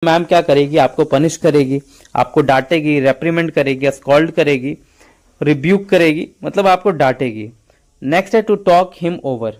Ma'am क्या करेगी, आपको पनिश करेगी, आपको डांटेगी, रेप्रीमेंट करेगी, स्कॉल्ड करेगी, रिब्यूक करेगी, मतलब आपको डांटेगी। नेक्स्ट है to talk him over.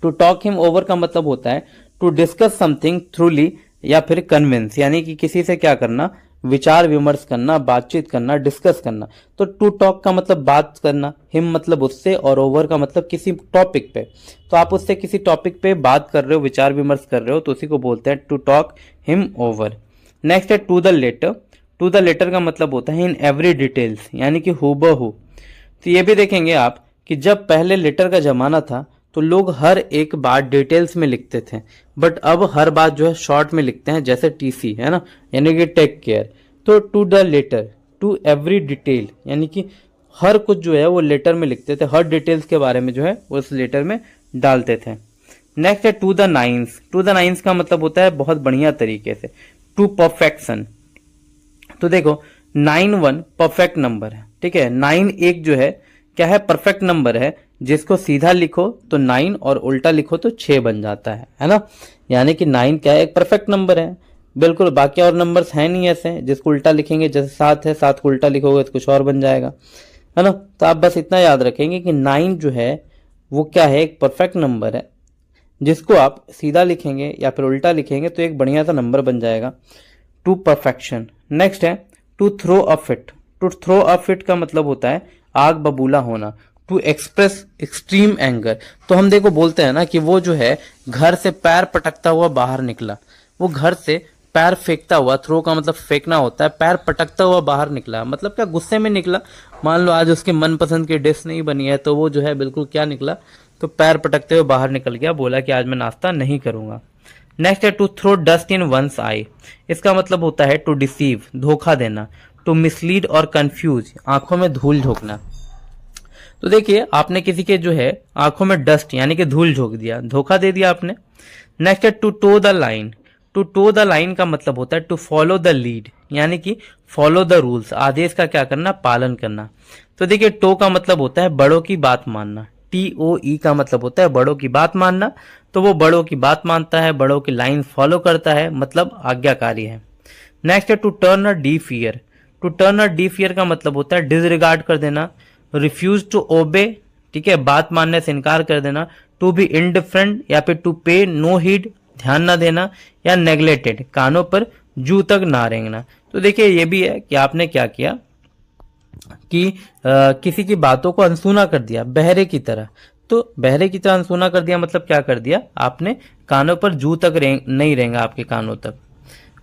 To talk him over का मतलब होता है टू डिस्कस समथिंग थ्रूली या फिर कन्विंस, यानी कि किसी से क्या करना, विचार विमर्श करना, बातचीत करना, डिस्कस करना। तो टू टॉक का मतलब बात करना, हिम मतलब उससे, और ओवर का मतलब किसी टॉपिक पे। तो आप उससे किसी टॉपिक पे बात कर रहे हो, विचार विमर्श कर रहे हो, तो उसी को बोलते हैं to talk him over. Next है to the letter. To the letter का मतलब होता है इन एवरी डिटेल्स, यानी कि हूबहू। तो ये भी देखेंगे आप कि जब पहले लेटर का जमाना था तो लोग हर एक बात डिटेल्स में लिखते थे, बट अब हर बात जो है शॉर्ट में लिखते हैं, जैसे टीसी है ना, यानी कि टेक केयर। तो to the letter, to every detail, यानी कि हर कुछ जो है वो लेटर में लिखते थे, हर डिटेल्स के बारे में जो है वो उस लेटर में डालते थे। नेक्स्ट है to the nines. To the nines का मतलब होता है बहुत बढ़िया तरीके से, टू परफेक्शन। तो देखो 9 1 परफेक्ट नंबर है, ठीक है। 9 एक जो है क्या है, परफेक्ट नंबर है, जिसको सीधा लिखो तो 9 और उल्टा लिखो तो 6 बन जाता है ना। यानी कि 9 क्या है, एक परफेक्ट नंबर है बिल्कुल। बाकी और नंबर्स है नहीं ऐसे जिसको उल्टा लिखेंगे, जैसे 7 है, 7 को उल्टा लिखोगे तो कुछ और बन जाएगा, है ना। तो आप बस इतना याद रखेंगे कि 9 जो है वो क्या है, एक परफेक्ट नंबर है, जिसको आप सीधा लिखेंगे या फिर उल्टा लिखेंगे तो एक बढ़िया सा नंबर बन जाएगा, टू परफेक्शन। नेक्स्ट है to throw a fit. To throw a fit का मतलब होता है आग बबूला होना, टू एक्सप्रेस एक्सट्रीम एंगर। तो हम देखो बोलते हैं ना कि वो जो है घर से पैर पटकता हुआ बाहर निकला, वो घर से पैर फेंकता हुआ, थ्रो का मतलब फेंकना होता है, पैर पटकता हुआ बाहर निकला, मतलब क्या, गुस्से में निकला। मान लो आज उसके मनपसंद की डिश नहीं बनी है तो वो जो है बिल्कुल क्या निकला, तो पैर पटकते हुए बाहर निकल गया, बोला कि आज मैं नाश्ता नहीं करूंगा। नेक्स्ट है to throw dust in one's eye. इसका मतलब होता है टू डिसीव, धोखा देना, टू मिसलीड और कंफ्यूज, आंखों में धूल झोंकना। तो देखिए आपने किसी के जो है आंखों में डस्ट यानी कि धूल झोंक दिया, धोखा दे दिया आपने। नेक्स्ट है to toe the line. To toe the line का मतलब होता है टू फॉलो द लीड, यानी कि फॉलो द रूल्स, आदेश का क्या करना, पालन करना। तो देखिए टो का मतलब होता है बड़ों की बात मानना, TOE का मतलब होता है बड़ों की बात मानना। तो वो बड़ों की बात मानता है, बड़ों की लाइन फॉलो करता है, मतलब आज्ञाकारी है। नेक्स्ट है to turn a deaf ear. To turn a deaf ear का मतलब होता है डिसरिगार्ड कर देना, रिफ्यूज टू ओबे, ठीक है, बात मानने से इनकार कर देना, टू बी इनडिफरेंट या फिर टू पे नो हीड, ध्यान ना देना, या नेग्लेक्टेड, कानों पर जू तक ना रेंगना। तो देखिए ये भी है कि आपने क्या किया कि किसी की बातों को अनसुना कर दिया, बहरे की तरह। तो बहरे की तरह अनसुना कर दिया मतलब क्या कर दिया आपने, कानों पर जू तक नहीं रेंगा आपके कानों तक।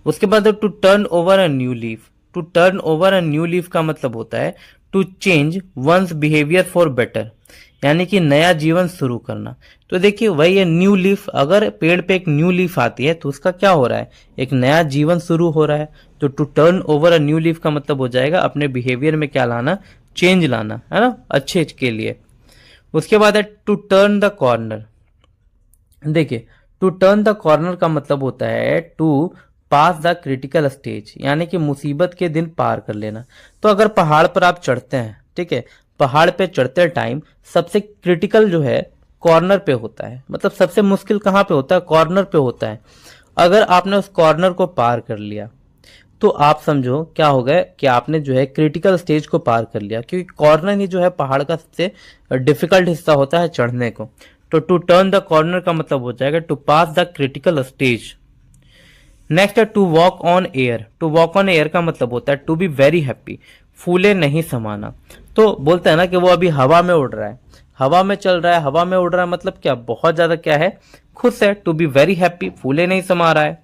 उसके बाद to turn over a new leaf. To turn over a new leaf का मतलब होता है to change one's behaviour for better, यानी कि नया जीवन शुरू करना। तो देखिए वही है न्यू लीफ, अगर पेड़ पे एक न्यू लीफ आती है तो उसका क्या हो रहा है, एक नया जीवन शुरू हो रहा है। तो to turn over a new leaf का मतलब हो जाएगा अपने बिहेवियर में क्या लाना, चेंज लाना, है ना, अच्छे के लिए। उसके बाद है टू टर्न द कॉर्नर। देखिए टू टर्न द कॉर्नर का मतलब होता है to pass the critical stage, यानी कि मुसीबत के दिन पार कर लेना। तो अगर पहाड़ पर आप चढ़ते हैं, ठीक है, पहाड़ पे चढ़ते टाइम सबसे क्रिटिकल जो है कॉर्नर पे होता है, मतलब सबसे मुश्किल कहाँ पे होता है, कॉर्नर पे होता है। अगर आपने उस कॉर्नर को पार कर लिया तो आप समझो क्या हो गया कि आपने जो है क्रिटिकल स्टेज को पार कर लिया, क्योंकि कॉर्नर ही जो है पहाड़ का सबसे डिफिकल्ट हिस्सा होता है चढ़ने को। तो टू टर्न द कॉर्नर का मतलब हो जाएगा to pass the critical stage. Next है to walk on air. To walk on air का मतलब होता है टू बी वेरी हैप्पी, फूले नहीं समाना। तो बोलते हैं ना कि वो अभी हवा में उड़ रहा है, हवा में चल रहा है, हवा में उड़ रहा है, मतलब क्या, बहुत ज्यादा क्या है, खुश है, टू बी वेरी हैप्पी, फूले नहीं समा रहा है।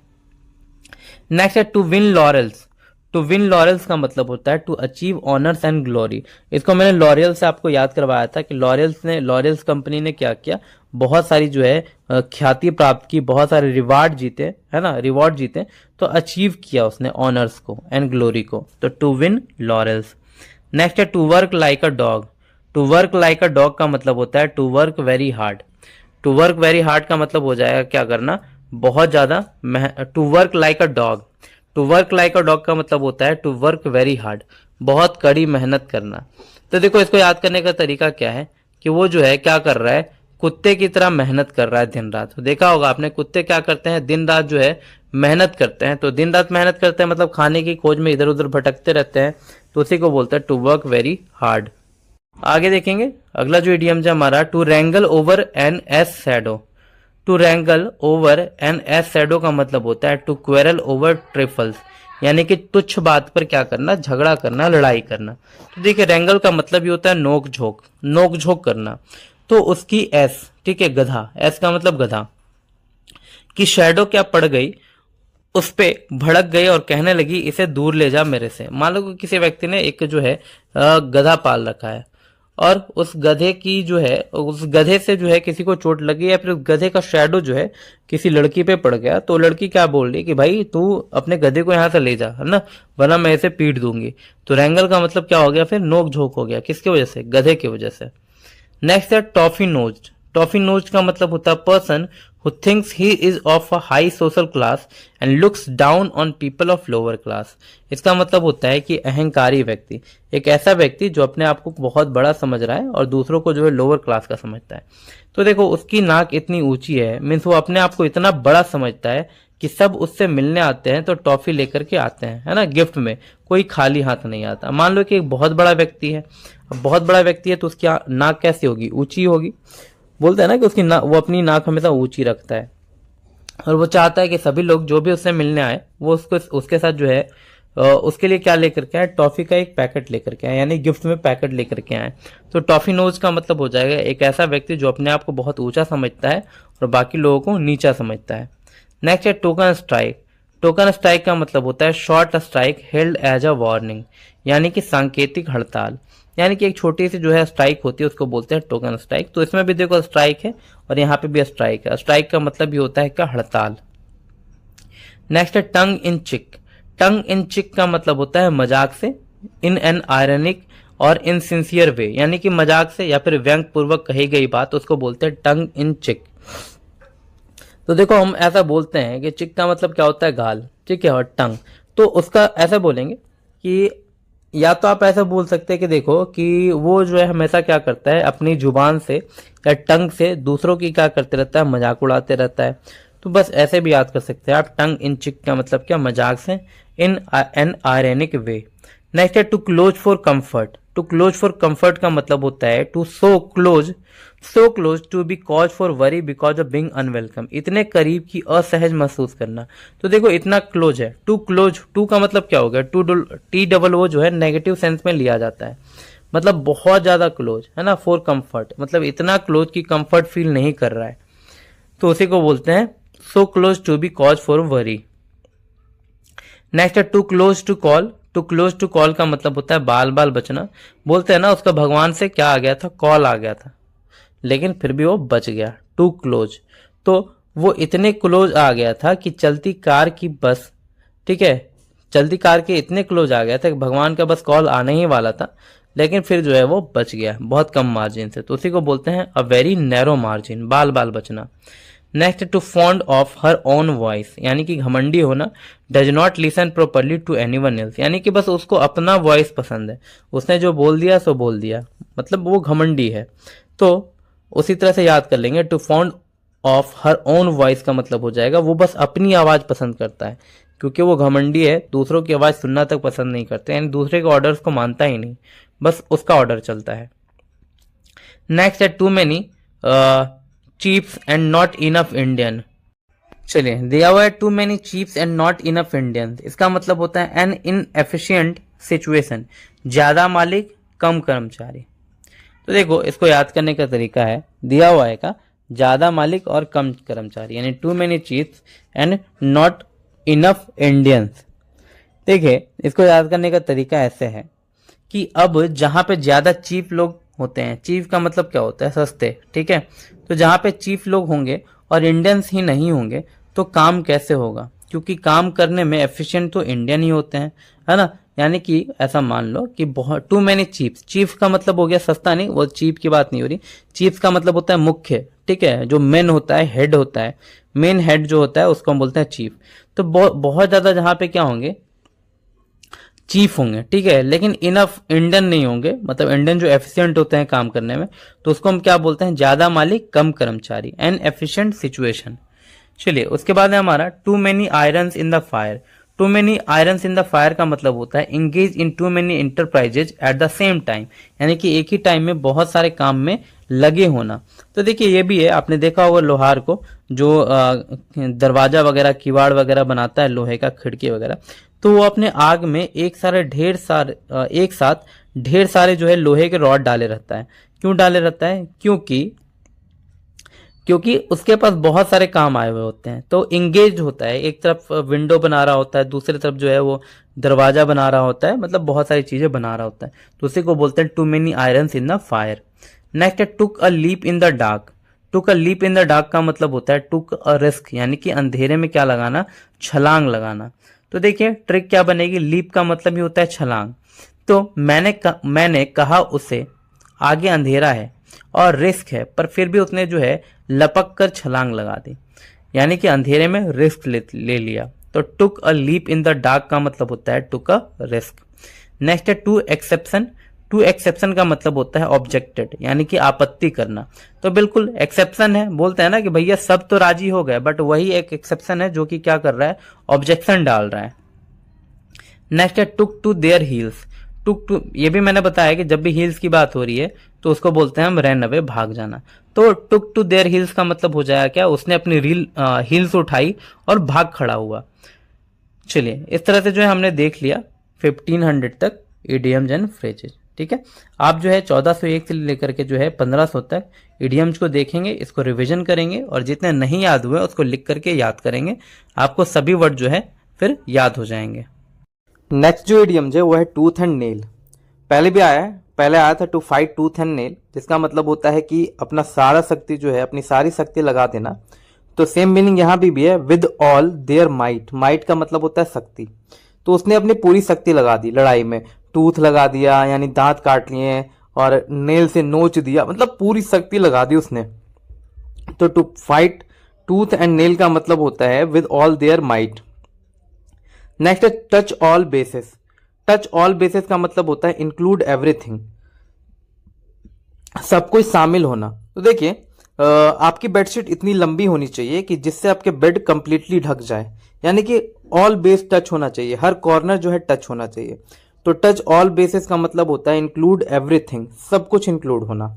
नेक्स्ट है to win laurels. To win laurels का मतलब होता है to achieve honours and glory. इसको मैंने लॉरियल से आपको याद करवाया था कि लॉरियल्स कंपनी ने क्या किया, बहुत सारी जो है ख्याति प्राप्त की, बहुत सारे रिवार्ड जीते, है ना, रिवॉर्ड जीते, तो अचीव किया उसने ऑनर्स को एंड ग्लोरी को। तो टू विन लॉरेल्स। नेक्स्ट है to work like a dog. To work like a dog का मतलब होता है to work very hard. To work very hard का मतलब हो जाएगा क्या करना, बहुत ज्यादा। To work like a dog, to work like a dog का मतलब होता है टू वर्क वेरी हार्ड, बहुत कड़ी मेहनत करना। तो देखो इसको याद करने का तरीका क्या है कि वो जो है क्या कर रहा है, कुत्ते की तरह मेहनत कर रहा है दिन रात। तो देखा होगा आपने कुत्ते क्या करते हैं, दिन रात जो है मेहनत करते हैं, तो दिन रात मेहनत करते हैं मतलब खाने की खोज में इधर उधर भटकते रहते हैं, तो उसी को बोलते हैं टू वर्क वेरी हार्ड। आगे देखेंगे अगला जो इडियम है हमारा, to wrangle over an ass's shadow. To wrangle over an ass's shadow का मतलब होता है टू क्वेरल ओवर ट्रिफल्स, यानी कि तुच्छ बात पर क्या करना, झगड़ा करना, लड़ाई करना। तो देखिए रैंगल का मतलब ये होता है नोक झोंक, नोक झोंक करना। तो उसकी एस, ठीक है, गधा, एस का मतलब गधा की शैडो क्या पड़ गई, उस पे भड़क गई और कहने लगी इसे दूर ले जा मेरे से। मान लो कि किसी व्यक्ति ने एक जो है गधा पाल रखा है और उस गधे की जो है, उस गधे से जो है किसी को चोट लगी या फिर उस गधे का शैडो जो है किसी लड़की पे पड़ गया, तो लड़की क्या बोल रही कि भाई तू अपने गधे को यहां से ले जा, है ना, वरना मैं इसे पीट दूंगी। तो रैंगल का मतलब क्या हो गया, फिर नोक झोंक हो गया, किसकी वजह से, गधे की वजह से। नेक्स्ट है टॉफी नोज्ड। टॉफी नोज्ड का मतलब होता है person who thinks he is of a high social class and looks down on people of lower class। इसका मतलब होता है कि अहंकारी व्यक्ति, एक ऐसा व्यक्ति जो अपने आप को बहुत बड़ा समझ रहा है और दूसरों को जो है लोअर क्लास का समझता है। तो देखो उसकी नाक इतनी ऊंची है, मीन्स वो अपने आप को इतना बड़ा समझता है कि सब उससे मिलने आते हैं तो टॉफी लेकर के आते हैं, है ना, गिफ्ट में, कोई खाली हाथ नहीं आता। मान लो कि एक बहुत बड़ा व्यक्ति है, अब बहुत बड़ा व्यक्ति है तो उसकी नाक कैसी होगी, ऊंची होगी। बोलते हैं ना कि उसकी वो अपनी नाक हमेशा ऊंची रखता है और वो चाहता है कि सभी लोग जो भी उससे मिलने आए वो उसके साथ जो है उसके लिए क्या लेकर के आए, टॉफी का एक पैकेट लेकर के आए, यानी गिफ्ट में पैकेट लेकर के आए। तो टॉफी नोज का मतलब हो जाएगा एक ऐसा व्यक्ति जो अपने आप को बहुत ऊंचा समझता है और बाकी लोगों को नीचा समझता है। नेक्स्ट है टोकन स्ट्राइक। टोकन स्ट्राइक का मतलब होता है short strike held as a warning, यानी कि सांकेतिक हड़ताल, यानी कि एक छोटी सी जो है स्ट्राइक होती है उसको बोलते हैं टोकन स्ट्राइक। तो इसमें भी देखो स्ट्राइक है और यहाँ पे भी स्ट्राइक है। स्ट्राइक का मतलब ये होता है क्या, हड़ताल। नेक्स्ट है टंग इन चिक। टंग इन चिक का मतलब होता है मजाक से, इन एन आयरनिक और इनसिंसियर वे, यानी कि मजाक से या फिर व्यंग पूर्वक कही गई बात, उसको बोलते हैं टंग इन चिक। तो देखो हम ऐसा बोलते हैं कि चिक का मतलब क्या होता है, गाल, ठीक है, और टंग, तो उसका ऐसा बोलेंगे कि या तो आप ऐसा बोल सकते हैं कि देखो कि वो जो है हमेशा क्या करता है, अपनी जुबान से या टंग से दूसरों की क्या करते रहता है, मजाक उड़ाते रहता है। तो बस ऐसे भी याद कर सकते हैं आप, टंग इन चिक का मतलब क्या, मजाक से, in an ironic way. Next है too close for comfort. Too close for comfort का मतलब होता है to so close to be cause for worry because of being unwelcome, इतने करीब की असहज महसूस करना। तो देखो इतना क्लोज है, टू क्लोज, टू का मतलब क्या हो गया, टू टी डबल ओ जो है नेगेटिव सेंस में लिया जाता है, मतलब बहुत ज्यादा क्लोज, है ना। फॉर कंफर्ट मतलब इतना क्लोज कि कंफर्ट फील नहीं कर रहा है, तो उसी को बोलते हैं so close to be cause for worry. Next है too close to call. Too close to call का मतलब होता है बाल बाल बचना। बोलते हैं ना उसका भगवान से क्या आ गया था, कॉल आ गया था, लेकिन फिर भी वो बच गया, टू क्लोज। तो वो इतने क्लोज आ गया था कि चलती कार की बस, ठीक है, चलती कार के इतने क्लोज आ गया था कि भगवान का बस कॉल आने ही वाला था, लेकिन फिर जो है वो बच गया बहुत कम मार्जिन से, तो उसी को बोलते हैं अ वेरी नैरो मार्जिन, बाल बाल बचना। Next too fond of her own voice, यानी कि घमंडी होना। Does not listen properly to anyone else, यानी कि बस उसको अपना वॉइस पसंद है, उसने जो बोल दिया सो बोल दिया, मतलब वो घमंडी है। तो उसी तरह से याद कर लेंगे, too fond of her own voice का मतलब हो जाएगा वो बस अपनी आवाज पसंद करता है, क्योंकि वो घमंडी है, दूसरों की आवाज सुनना तक पसंद नहीं करते, यानी दूसरे के ऑर्डर्स को मानता ही नहीं, बस उसका ऑर्डर चलता है। नेक्स्ट है too many chiefs and not enough Indian. चलिए, दिया हुआ है too many chiefs and not enough Indian, इसका मतलब होता है एन इनएफिशिएंट सिचुएशन, ज्यादा मालिक कम कर्मचारी। तो देखो इसको याद करने का तरीका है, दिया हुआ है का ज्यादा मालिक और कम कर्मचारी, यानी too many chiefs and not enough Indians. देखिए इसको याद करने का तरीका ऐसे है कि अब जहां पे ज्यादा चीफ लोग होते हैं, चीफ का मतलब क्या होता है, सस्ते, ठीक है, तो जहां पे चीफ लोग होंगे और इंडियंस ही नहीं होंगे तो काम कैसे होगा, क्योंकि काम करने में एफिशिएंट तो इंडियन ही होते हैं, है ना। यानी कि ऐसा मान लो कि बहुत टू मैनी चीफ्स, चीफ का मतलब हो गया सस्ता नहीं, वो चीफ की बात नहीं हो रही, चीफ का मतलब होता है मुख्य, ठीक है, जो मेन होता है, हेड होता है, मेन हेड जो होता है उसको हम बोलते हैं चीफ। तो बहुत ज्यादा जहां पे क्या होंगे, चीफ होंगे, ठीक है, लेकिन इनफ इंडियन नहीं होंगे, मतलब इंडियन जो एफिशिएंट होते हैं काम करने में, तो उसको हम क्या बोलते हैं, ज्यादा मालिक कम कर्मचारी, एन एफिशिएंट सिचुएशन। चलिए उसके बाद है हमारा too many irons in the fire. Too many irons in the fire का मतलब होता है engage in too many enterprises at the same time, यानी कि एक ही टाइम में बहुत सारे काम में लगे होना। तो देखिए ये भी है, आपने देखा होगा लोहार को जो दरवाजा वगैरह किवाड़ वगैरह बनाता है लोहे का, खिड़की वगैरह, तो वो अपने आग में एक साथ ढेर सारे जो है लोहे के रॉड डाले रहता है। क्यों डाले रहता है? क्योंकि उसके पास बहुत सारे काम आए हुए होते हैं, तो इंगेज होता है। एक तरफ विंडो बना रहा होता है, दूसरी तरफ जो है वो दरवाजा बना रहा होता है, मतलब बहुत सारी चीजें बना रहा होता है, तो उसी को बोलते हैं too many irons in the fire. Next है टुक a leap in the dark. Took a leap in the dark का मतलब होता है टुक अ रिस्क, यानी कि अंधेरे में क्या लगाना, छलांग लगाना। तो देखिए ट्रिक क्या बनेगी, लीप का मतलब ही होता है छलांग। तो मैंने कहा उसे आगे अंधेरा है और रिस्क है, पर फिर भी उसने जो है लपक कर छलांग लगा दी, यानी कि अंधेरे में रिस्क ले लिया। तो took a leap in the dark का मतलब होता है टुक अ रिस्क। नेक्स्ट है टू एक्सेप्शन। टू एक्सेप्शन का मतलब होता है ऑब्जेक्टेड, यानी कि आपत्ति करना। तो बिल्कुल एक्सेप्शन है, बोलते हैं ना कि भैया सब तो राजी हो गए, बट वही एक एक्सेप्शन है जो कि क्या कर रहा है, ऑब्जेक्शन डाल रहा है। नेक्स्ट है took to their heels. Took to, ये भी मैंने बताया कि जब भी हील्स की बात हो रही है तो उसको बोलते हैं हम रन अवे, भाग जाना। तो टुक टू देयर हील्स का मतलब हो जाएगा क्या, उसने अपनी हील्स उठाई और भाग खड़ा हुआ। चलिए इस तरह से जो है हमने देख लिया 1500 तक इडियम्स एंड फ्रेजेस। ठीक है, आप जो है 1401 से लेकर के जो है 1500 तक इडियम्स को देखेंगे, इसको रिवीजन करेंगे और जितने नहीं याद हुए उसको लिख करके याद करेंगे, आपको सभी वर्ड जो है फिर याद हो जाएंगे। नेक्स्ट जो इडियम है वो है टूथ एंड नेल। पहले आया था to fight tooth and nail, जिसका मतलब होता है कि अपना सारा शक्ति जो है, अपनी सारी शक्ति लगा देना। तो सेम मीनिंग यहां भी है, with all their might. Might का मतलब होता है शक्ति, तो उसने अपनी पूरी शक्ति लगा दी लड़ाई में। टूथ लगा दिया यानी दांत काट लिए, और नेल से नोच दिया, मतलब पूरी शक्ति लगा दी उसने। तो to fight tooth and nail का मतलब होता है with all their might. Next है touch all bases. Touch all bases का मतलब होता है इंक्लूड एवरीथिंग, सब कुछ शामिल होना। तो देखिए आपकी बेडशीट इतनी लंबी होनी चाहिए कि जिससे आपके बेड कंप्लीटली ढक जाए, यानी कि ऑल बेस टच होना चाहिए, हर कॉर्नर जो है टच होना चाहिए। तो टच ऑल बेसिस का मतलब होता है इंक्लूड एवरीथिंग, सब कुछ इंक्लूड होना।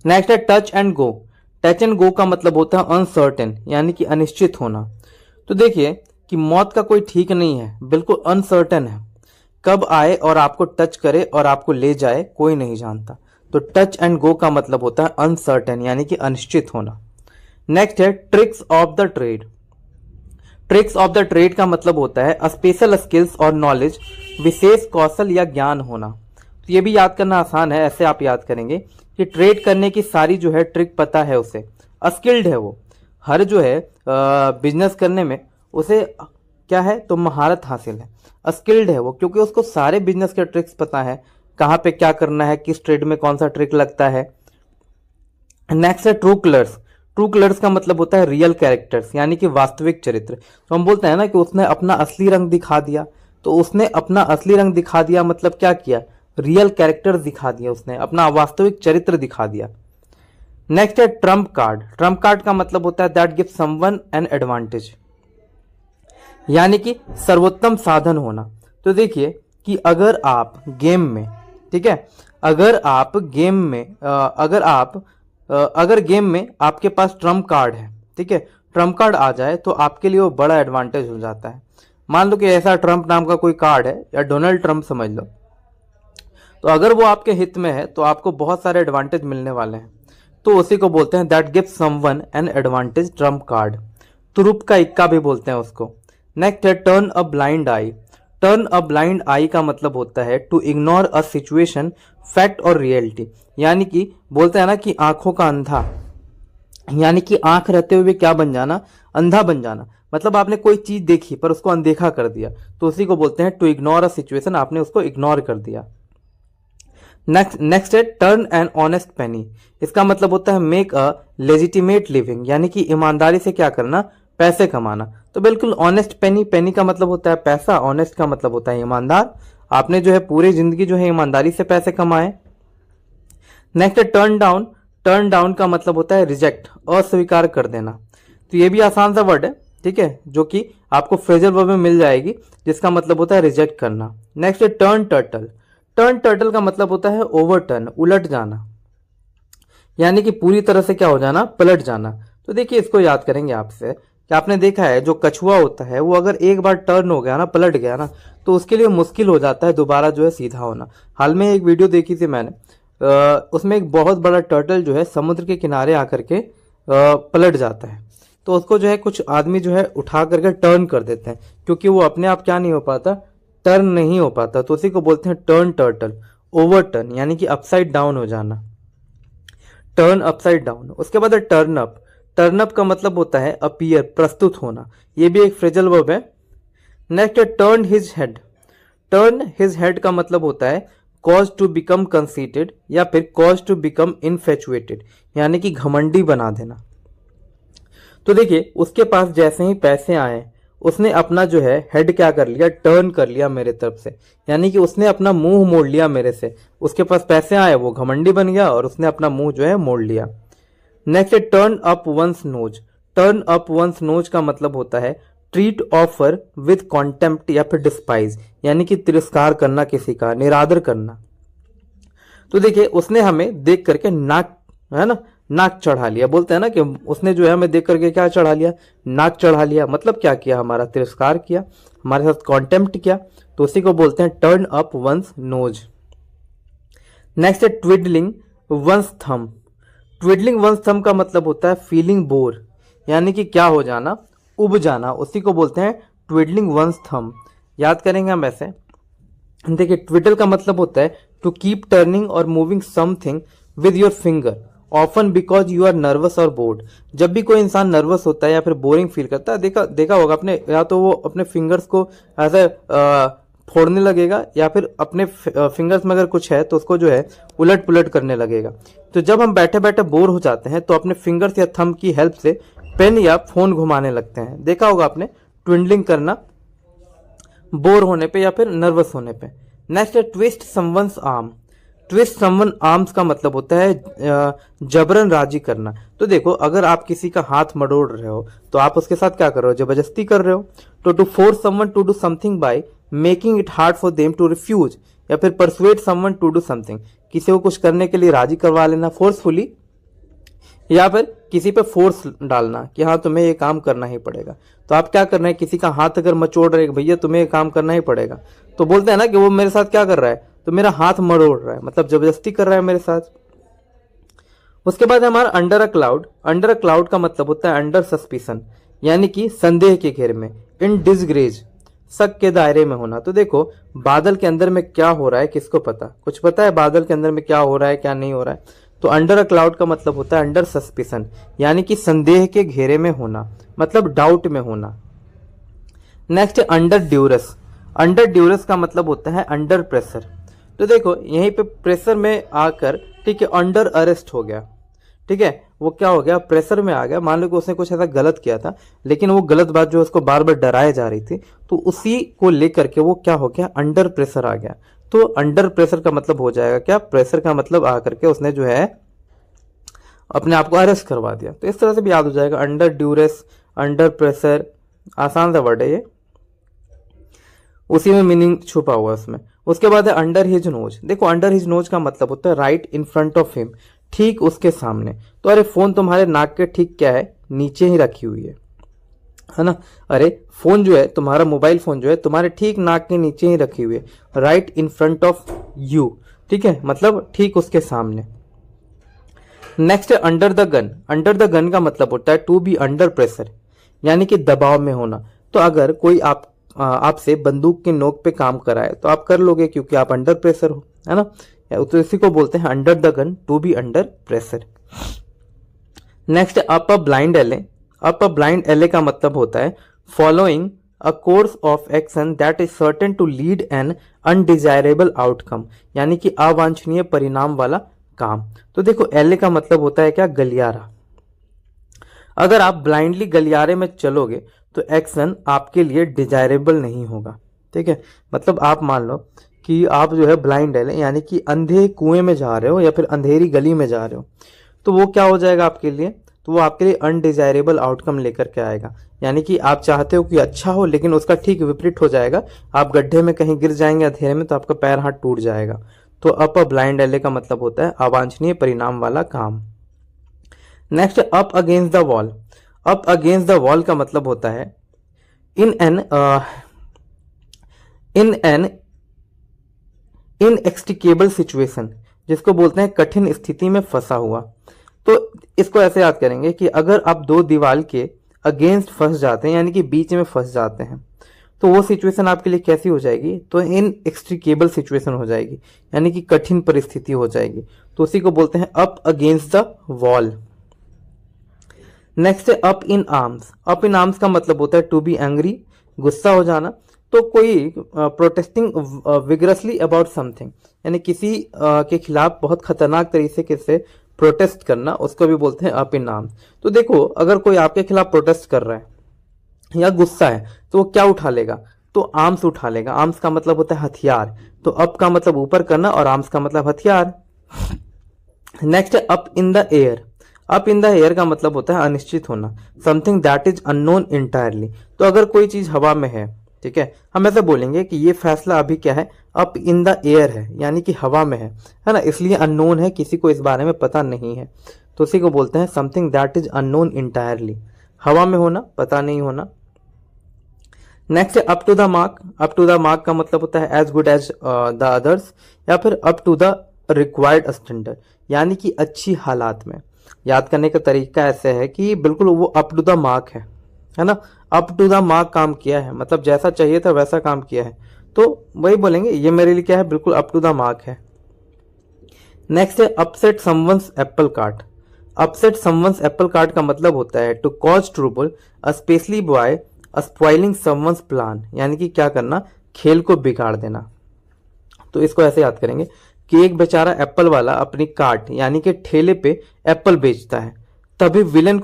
नेक्स्ट है touch and go. Touch and go का मतलब होता है अनसर्टेन, यानी कि अनिश्चित होना। तो देखिए कि मौत का कोई ठीक नहीं है, बिल्कुल अनसर्टेन है, कब आए और आपको टच करे और आपको ले जाए कोई नहीं जानता। तो टच एंड गो का मतलब होता है अनसर्टेन, यानी कि अनिश्चित होना। नेक्स्ट है tricks of the trade. Tricks of the trade का मतलब होता है स्पेशल स्किल्स और नॉलेज, विशेष कौशल या ज्ञान होना। तो ये भी याद करना आसान है, ऐसे आप याद करेंगे कि ट्रेड करने की सारी जो है ट्रिक पता है उसे, स्किल्ड है वो, हर जो है बिजनेस करने में उसे क्या है तो महारत हासिल है, स्किल्ड है वो, क्योंकि उसको सारे बिजनेस के ट्रिक्स पता है, कहाँ पे क्या करना है, किस ट्रेड में कौन सा ट्रिक लगता है। नेक्स्ट है ट्रू कलर्स। ट्रू कलर्स का मतलब होता है रियल कैरेक्टर्स, यानी कि वास्तविक चरित्र। तो हम बोलते हैं ना कि उसने अपना असली रंग दिखा दिया, तो उसने अपना असली रंग दिखा दिया मतलब क्या किया, रियल कैरेक्टर दिखा दिया, उसने अपना वास्तविक चरित्र दिखा दिया। नेक्स्ट है ट्रम्प कार्ड। ट्रम्प कार्ड का मतलब होता है that give someone an advantage, यानी कि सर्वोत्तम साधन होना। तो देखिए कि अगर आप गेम में, ठीक है, अगर गेम में आपके पास ट्रम्प कार्ड है, ठीक है, ट्रम्प कार्ड आ जाए तो आपके लिए वो बड़ा एडवांटेज हो जाता है। मान लो कि ऐसा ट्रम्प नाम का कोई कार्ड है, या डोनाल्ड ट्रम्प समझ लो, तो अगर वो आपके हित में है तो आपको बहुत सारे एडवांटेज मिलने वाले हैं, तो उसी को बोलते हैं that gives someone an advantage, trump card. तुरुप का इक्का भी बोलते हैं उसको। नेक्स्ट है turn a blind eye. Turn a blind eye का मतलब होता है to ignore a situation, fact और रियलिटी, यानी कि बोलते हैं ना कि आंखों का अंधा, यानी कि आंख रहते हुए क्या बन जाना, अंधा बन जाना। मतलब आपने कोई चीज देखी पर उसको अनदेखा कर दिया, तो उसी को बोलते हैं टू इग्नोर अ सिचुएशन, आपने उसको इग्नोर कर दिया। नेक्स्ट है टर्न एन ऑनेस्ट पेनी। इसका मतलब होता है मेक अ लेजिटिमेट लिविंग, यानी कि ईमानदारी से क्या करना, पैसे कमाना। तो बिल्कुल ऑनेस्ट पेनी, पेनी का मतलब होता है पैसा, ऑनेस्ट का मतलब होता है ईमानदार। आपने जो है पूरी जिंदगी जो है ईमानदारी से पैसे कमाए। नेक्स्ट है टर्न डाउन। टर्न डाउन का मतलब होता है रिजेक्ट, अस्वीकार कर देना। तो ये भी आसान सा वर्ड है, ठीक है, जो कि आपको फ्रेजल वर्ब में मिल जाएगी, जिसका मतलब होता है रिजेक्ट करना। नेक्स्ट है टर्न टर्टल। टर्न टर्टल का मतलब होता है ओवरटर्न, उलट जाना, यानी कि पूरी तरह से क्या हो जाना, पलट जाना। तो देखिए इसको याद करेंगे आपसे कि आपने देखा है जो कछुआ होता है वो अगर एक बार टर्न हो गया ना, पलट गया ना, तो उसके लिए मुश्किल हो जाता है दोबारा जो है सीधा होना। हाल में एक वीडियो देखी थी मैंने, उसमें एक बहुत बड़ा टर्टल जो है समुद्र के किनारे आकर के पलट जाता है, तो उसको जो है कुछ आदमी जो है उठा करके टर्न कर देते हैं, क्योंकि वो अपने आप क्या नहीं हो पाता, टर्न नहीं हो पाता, तो उसी को बोलते हैं टर्न टर्टल, ओवरटर्न, यानी कि अपसाइड डाउन हो जाना, टर्न अपसाइड डाउन। उसके बाद है टर्न अप। टर्न अप का मतलब होता है अपीयर, प्रस्तुत होना, ये भी एक फ्रेजल वर्ब है। नेक्स्ट है turn his head. Turn his head का मतलब होता है कॉज टू बिकम कंसीटेड या फिर कॉज टू बिकम इनफेचुएटेड, यानी कि घमंडी बना देना। तो देखिए उसके पास जैसे ही पैसे आए उसने अपना जो है हेड क्या कर लिया, टर्न कर लिया मेरे तरफ से, यानी कि उसने अपना मुंह मोड़ लिया मेरे से। उसके पास पैसे आए, वो घमंडी बन गया और उसने अपना मुंह जो है मोड़ लिया। नेक्स्ट है turn up once knows. Turn up once knows का मतलब होता है ट्रीट ऑफर विद कॉन्टेम्प्ट या फिर डिस्पाइज, यानी कि तिरस्कार करना, किसी का निरादर करना। तो देखिए उसने हमें देख करके नाक, है ना, नाक चढ़ा लिया, बोलते हैं ना कि उसने जो है हमें देख करके क्या चढ़ा लिया, नाक चढ़ा लिया, मतलब क्या किया, हमारा तिरस्कार किया, हमारे साथ कॉन्टेम्प्ट किया, तो उसी को बोलते हैं turn up once knows. Next है ट्विडलिंग वंस थम। ट्विडलिंग वंस थम का मतलब होता है फीलिंग बोर, यानी कि क्या हो जाना, उब जाना, उसी को बोलते हैं ट्विडलिंग वंस थम। याद करेंगे हम ऐसे, देखिए ट्विडल का मतलब होता है टू कीप टर्निंग और moving something with your finger often because you are nervous और बोर्ड। जब भी कोई इंसान नर्वस होता है या फिर बोरिंग फील करता है, देखा होगा आपने, या तो वो अपने फिंगर्स को ऐसे फोड़ने लगेगा, या फिर अपने फिंगर्स में अगर कुछ है तो उसको जो है उलट पुलट करने लगेगा। तो जब हम बैठे बैठे बोर हो जाते हैं तो अपने फिंगर्स या थंब की हेल्प से पेन या फोन घुमाने लगते हैं। देखा होगा आपने ट्विंडलिंग करना बोर होने पे या फिर नर्वस होने पे। नेक्स्ट है twist someone's arm. Twist someone arms का मतलब होता है जबरन राजी करना। तो देखो अगर आप किसी का हाथ मरोड़ रहे हो तो आप उसके साथ क्या कर रहे हो, जबरदस्ती कर रहे हो। तो to force someone to do something by making it hard for them to refuse, या फिर persuade someone to do something, किसी को कुछ करने के लिए राजी करवा लेना फोर्सफुली, या फिर किसी पे फोर्स डालना कि हाँ तुम्हें ये काम करना ही पड़ेगा। तो आप क्या कर रहे हैं, किसी का हाथ अगर मचोड़ रहे भैया तुम्हें ये काम करना ही पड़ेगा, तो बोलते हैं ना कि वो मेरे साथ क्या कर रहा है, तो मेरा हाथ मरोड़ रहा है, मतलब जबरदस्ती कर रहा है मेरे साथ। उसके बाद हमारा under a cloud. Under a cloud का मतलब होता है अंडर सस्पिशन, यानी कि संदेह के घेर में। इन डिसग्रेज, शक के दायरे में होना। तो देखो बादल के अंदर में क्या हो रहा है किसको पता, कुछ पता है बादल के अंदर में क्या हो रहा है क्या नहीं हो रहा है। तो अंडर अ क्लाउड का मतलब होता है अंडर सस्पिशन, यानी कि संदेह के घेरे में होना, मतलब डाउट में होना। नेक्स्ट है अंडर ड्यूरस। अंडर ड्यूरस का मतलब होता है अंडर प्रेशर। तो देखो यहीं पे प्रेशर में आकर, ठीक है, अंडर अरेस्ट हो गया, ठीक है, वो क्या हो गया, प्रेशर में आ गया। मान लो कि उसने कुछ ऐसा गलत किया था, लेकिन वो गलत बात जो उसको बार बार डराए जा रही थी, तो उसी को लेकर के वो क्या हो गया, अंडर प्रेशर आ गया। तो अंडर प्रेशर का मतलब हो जाएगा क्या, प्रेशर का मतलब आकर के उसने जो है अपने आप को अरेस्ट करवा दिया। तो इस तरह से भी याद हो जाएगा, अंडर ड्यूरेस, अंडर प्रेशर, आसान सा वर्ड है ये, उसी में मीनिंग छुपा हुआ है उसमें। उसके बाद है अंडर हिज नोज। देखो अंडर हिज नोज का मतलब होता है right in front of him, ठीक उसके सामने। तो अरे फोन तुम्हारे नाक के ठीक क्या है, नीचे ही रखी हुई है ना। अरे फोन जो है तुम्हारा, मोबाइल फोन जो है तुम्हारे ठीक नाक के नीचे ही रखी हुई है, right in front of you, ठीक है, मतलब ठीक उसके सामने। नेक्स्ट है under the gun. Under the gun का मतलब होता है टू बी अंडर प्रेशर, यानी कि दबाव में होना। तो अगर कोई आपसे बंदूक के नोक पे काम कराए तो आप कर लोगे, क्योंकि आप अंडर प्रेशर हो, है ना। तो इसी को बोलते हैं under the gun, to be under pressure. Next up a blind alley. Up a blind alley का मतलब होता है following a course of action that is certain to lead an undesirable outcome, यानी कि अवांछनीय परिणाम वाला काम। तो देखो एले का मतलब होता है क्या, गलियारा। अगर आप ब्लाइंडली गलियारे में चलोगे तो एक्शन आपके लिए डिजायरेबल नहीं होगा, ठीक है। मतलब आप मान लो कि आप जो है ब्लाइंड है, यानी कि अंधे कुएं में जा रहे हो या फिर अंधेरी गली में जा रहे हो, तो वो क्या हो जाएगा आपके लिए, तो तो वो आपके लिए अनडिजायरेबल आउटकम लेकर के आएगा। यानी कि आप चाहते हो कि अच्छा हो, लेकिन उसका ठीक विपरीत हो जाएगा। आप गड्ढे में कहीं गिर जाएंगे अंधेरे में तो आपका पैर हाथ टूट जाएगा। तो अप अ ब्लाइंड एले का मतलब होता है अवांछनीय परिणाम वाला काम। Next, up against the wall. Up against the wall का मतलब होता है इन एन इनएक्सट्रिकेबल सिचुएशन, जिसको बोलते हैं कठिन स्थिति में फंसा हुआ। तो इसको ऐसे याद करेंगे कि अगर आप दो दीवार के अगेंस्ट फंस जाते हैं, यानी कि बीच में फंस जाते हैं, तो वो सिचुएशन आपके लिए कैसी हो जाएगी? तो इनएक्सट्रिकेबल सिचुएशन हो जाएगी, यानी कि कठिन परिस्थिति हो जाएगी। तो उसी को बोलते हैं up against the wall. Next है up in arms. Up in arms का मतलब होता है टू बी एंग्री, गुस्सा हो जाना। तो कोई प्रोटेस्टिंग विगरसली अबाउट समथिंग, यानी किसी के खिलाफ बहुत खतरनाक तरीके से प्रोटेस्ट करना, उसको भी बोलते हैं अप इन आर्म्स। तो देखो, अगर कोई आपके खिलाफ प्रोटेस्ट कर रहा है या गुस्सा है तो वो क्या उठा लेगा? तो आर्म्स उठा लेगा। आर्म्स का मतलब होता है हथियार। तो अप का मतलब ऊपर करना और आर्म्स का मतलब हथियार। नेक्स्ट है up in the air. Up in the air का मतलब होता है अनिश्चित होना, something that is unknown entirely. तो अगर कोई चीज हवा में है, ठीक है, हम ऐसे बोलेंगे कि ये फैसला अभी क्या है? अप इन द एयर है, यानी कि हवा में है ना, इसलिए अननोन है, किसी को इस बारे में पता नहीं है। तो उसी को बोलते हैं something that is unknown entirely, हवा में होना, पता नहीं होना। नेक्स्ट है up to the mark. Up to the mark का मतलब होता है as good as the others, या फिर up to the required standard, यानी कि अच्छी हालात में। याद करने का तरीका ऐसे है कि बिल्कुल वो अप टू द मार्क है ना, अप टू द मार्क काम किया है, मतलब जैसा चाहिए था वैसा काम किया है। तो वही बोलेंगे ये मेरे लिए क्या है? बिल्कुल अप टू द मार्क है। नेक्स्ट है upset someone's apple cart. Upset someone's apple cart का मतलब होता है to cause trouble especially by spoiling someone's plan, यानी कि क्या करना? खेल को बिगाड़ देना। तो इसको ऐसे याद करेंगे कि एक बेचारा एप्पल वाला अपनी कार्ट यानी कि ठेले पे एप्पल बेचता है, तभी विलन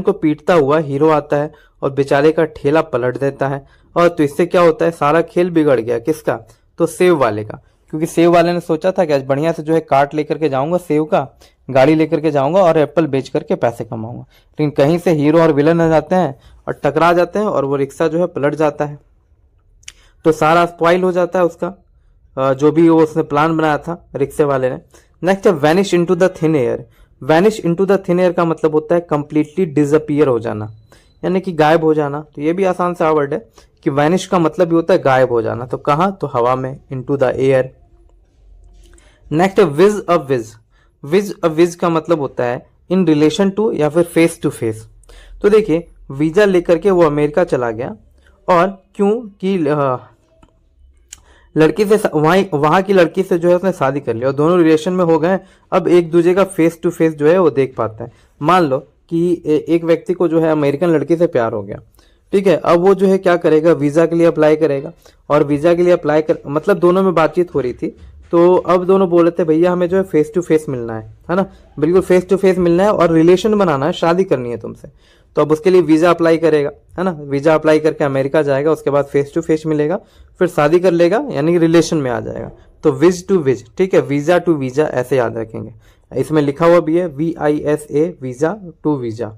को पीटता हुआ हीरो आता है और बेचारे का ठेला पलट देता है। और तो इससे क्या होता है? सारा खेल बिगड़ गया। किसका? तो सेव वाले का, क्योंकि सेव वाले ने सोचा था कि आज बढ़िया से जो है कार्ट लेकर के जाऊंगा, सेव का गाड़ी लेकर के जाऊंगा और एप्पल बेच करके पैसे कमाऊंगा। लेकिन कहीं से हीरो और विलन आ जाते हैं और टकरा जाते हैं और वो रिक्शा जो है पलट जाता है, तो सारा स्पॉइल हो जाता है उसका, जो भी वो उसने प्लान बनाया था रिक्शे वाले ने। नेक्स्ट है vanish into the thin air. Vanish into the thin air का मतलब होता है कंप्लीटली डिसअपियर हो जाना, यानी कि गायब हो जाना। तो ये भी आसान सा वर्ड है कि वैनिश का मतलब भी होता है गायब हो जाना। तो कहां? तो हवा में, इनटू द एयर। नेक्स्ट है विज अ विज। विज अ विज का मतलब होता है इन रिलेशन टू या फिर फेस टू फेस। तो देखिए, वीजा लेकर के वो अमेरिका चला गया, और क्यों कि लड़की से वहां की लड़की से जो है उसने शादी कर लिया और दोनों रिलेशन में हो गए। अब एक दूसरे का फेस टू फेस जो है वो देख पाता है। मान लो कि एक व्यक्ति को जो है अमेरिकन लड़की से प्यार हो गया, ठीक है, अब वो जो है क्या करेगा? वीजा के लिए अप्लाई करेगा। और वीजा के लिए अप्लाई कर मतलब दोनों में बातचीत हो रही थी, तो अब दोनों बोल रहे थे भैया हमें जो है फेस टू फेस मिलना है ना, बिल्कुल फेस टू फेस मिलना है और रिलेशन बनाना है, शादी करनी है तुमसे। तो अब उसके लिए वीजा अप्लाई करेगा, है ना, वीजा अप्लाई करके अमेरिका जाएगा, उसके बाद फेस टू फेस मिलेगा, फिर शादी कर लेगा, यानी कि रिलेशन में आ जाएगा। तो विज टू विज, ठीक है, वीजा टू वीजा ऐसे याद रखेंगे। इसमें लिखा हुआ भी है VISA, visa to visa.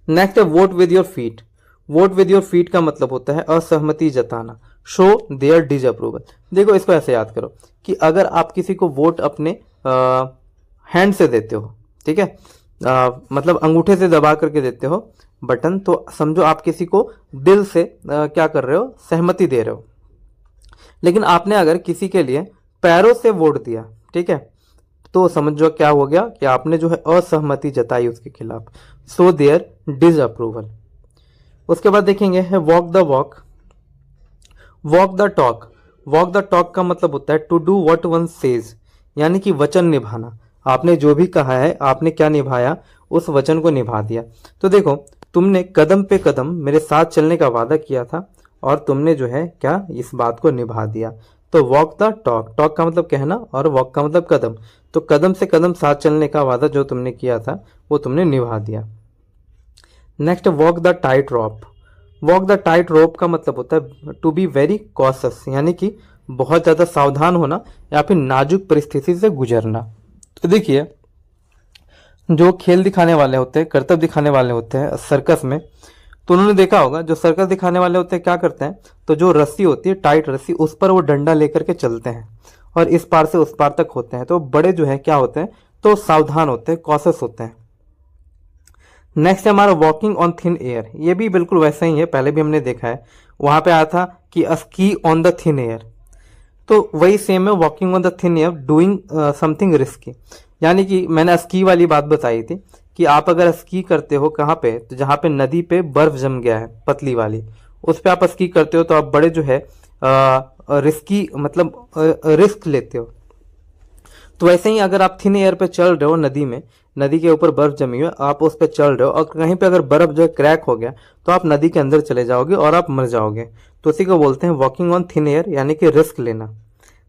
Next है vote with your feet. Vote with your feet का मतलब होता है असहमति जताना, शो देयर डिसअप्रूवल। देखो, इसको ऐसे याद करो कि अगर आप किसी को वोट अपने हैंड से देते हो, ठीक है, मतलब अंगूठे से दबा करके देते हो बटन, तो समझो आप किसी को दिल से क्या कर रहे हो? सहमति दे रहे हो। लेकिन आपने अगर किसी के लिए पैरों से वोट दिया, ठीक है, तो समझो क्या हो गया कि आपने जो है असहमति जताई उसके खिलाफ, सो देयर डिसअप्रूवल। उसके बाद देखेंगे है walk the walk, walk the talk. Walk the talk का मतलब होता है to do what one says, यानी कि वचन निभाना। आपने जो भी कहा है, आपने क्या निभाया? उस वचन को निभा दिया। तो देखो, तुमने कदम पे कदम मेरे साथ चलने का वादा किया था और तुमने जो है क्या इस बात को निभा दिया। तो वॉक द टॉक, टॉक का मतलब कहना और वॉक का मतलब कदम, तो कदम से कदम साथ चलने का वादा जो तुमने किया था वो तुमने निभा दिया। Next walk the tight rope. Walk the tight रोप का मतलब होता है टू बी वेरी कॉशियस, यानी कि बहुत ज्यादा सावधान होना या फिर नाजुक परिस्थिति से गुजरना। तो देखिए, जो खेल दिखाने वाले होते हैं, करतब दिखाने वाले होते हैं सर्कस में, तो उन्होंने देखा होगा जो सर्कस दिखाने वाले होते हैं क्या करते हैं, तो जो रस्सी होती है टाइट रस्सी, उस पर वो डंडा लेकर के चलते हैं और इस पार से उस पार तक होते हैं। तो बड़े जो है क्या होते हैं, तो सावधान होते हैं, कॉशस होते हैं। नेक्स्ट है हमारा वॉकिंग ऑन थिन एयर। ये भी बिल्कुल वैसा ही है, पहले भी हमने देखा है, वहां पे आया था कि ski on the thin air, तो वही सेम है walking on the thin air doing something risky. यानी कि मैंने स्की वाली बात बताई थी कि आप अगर स्की करते हो कहाँ पे, तो जहाँ पे नदी पे बर्फ जम गया है पतली वाली, उस पे आप स्की करते हो, तो आप बड़े जो है रिस्की मतलब रिस्क लेते हो। तो वैसे ही अगर आप थिन एयर पे चल रहे हो नदी में, नदी के ऊपर बर्फ जमी हुई है, आप उस पे चल रहे हो और कहीं पे अगर बर्फ जो है क्रैक हो गया, तो आप नदी के अंदर चले जाओगे और आप मर जाओगे। तो उसी को बोलते हैं वॉकिंग ऑन थिन एयर, यानी कि रिस्क लेना।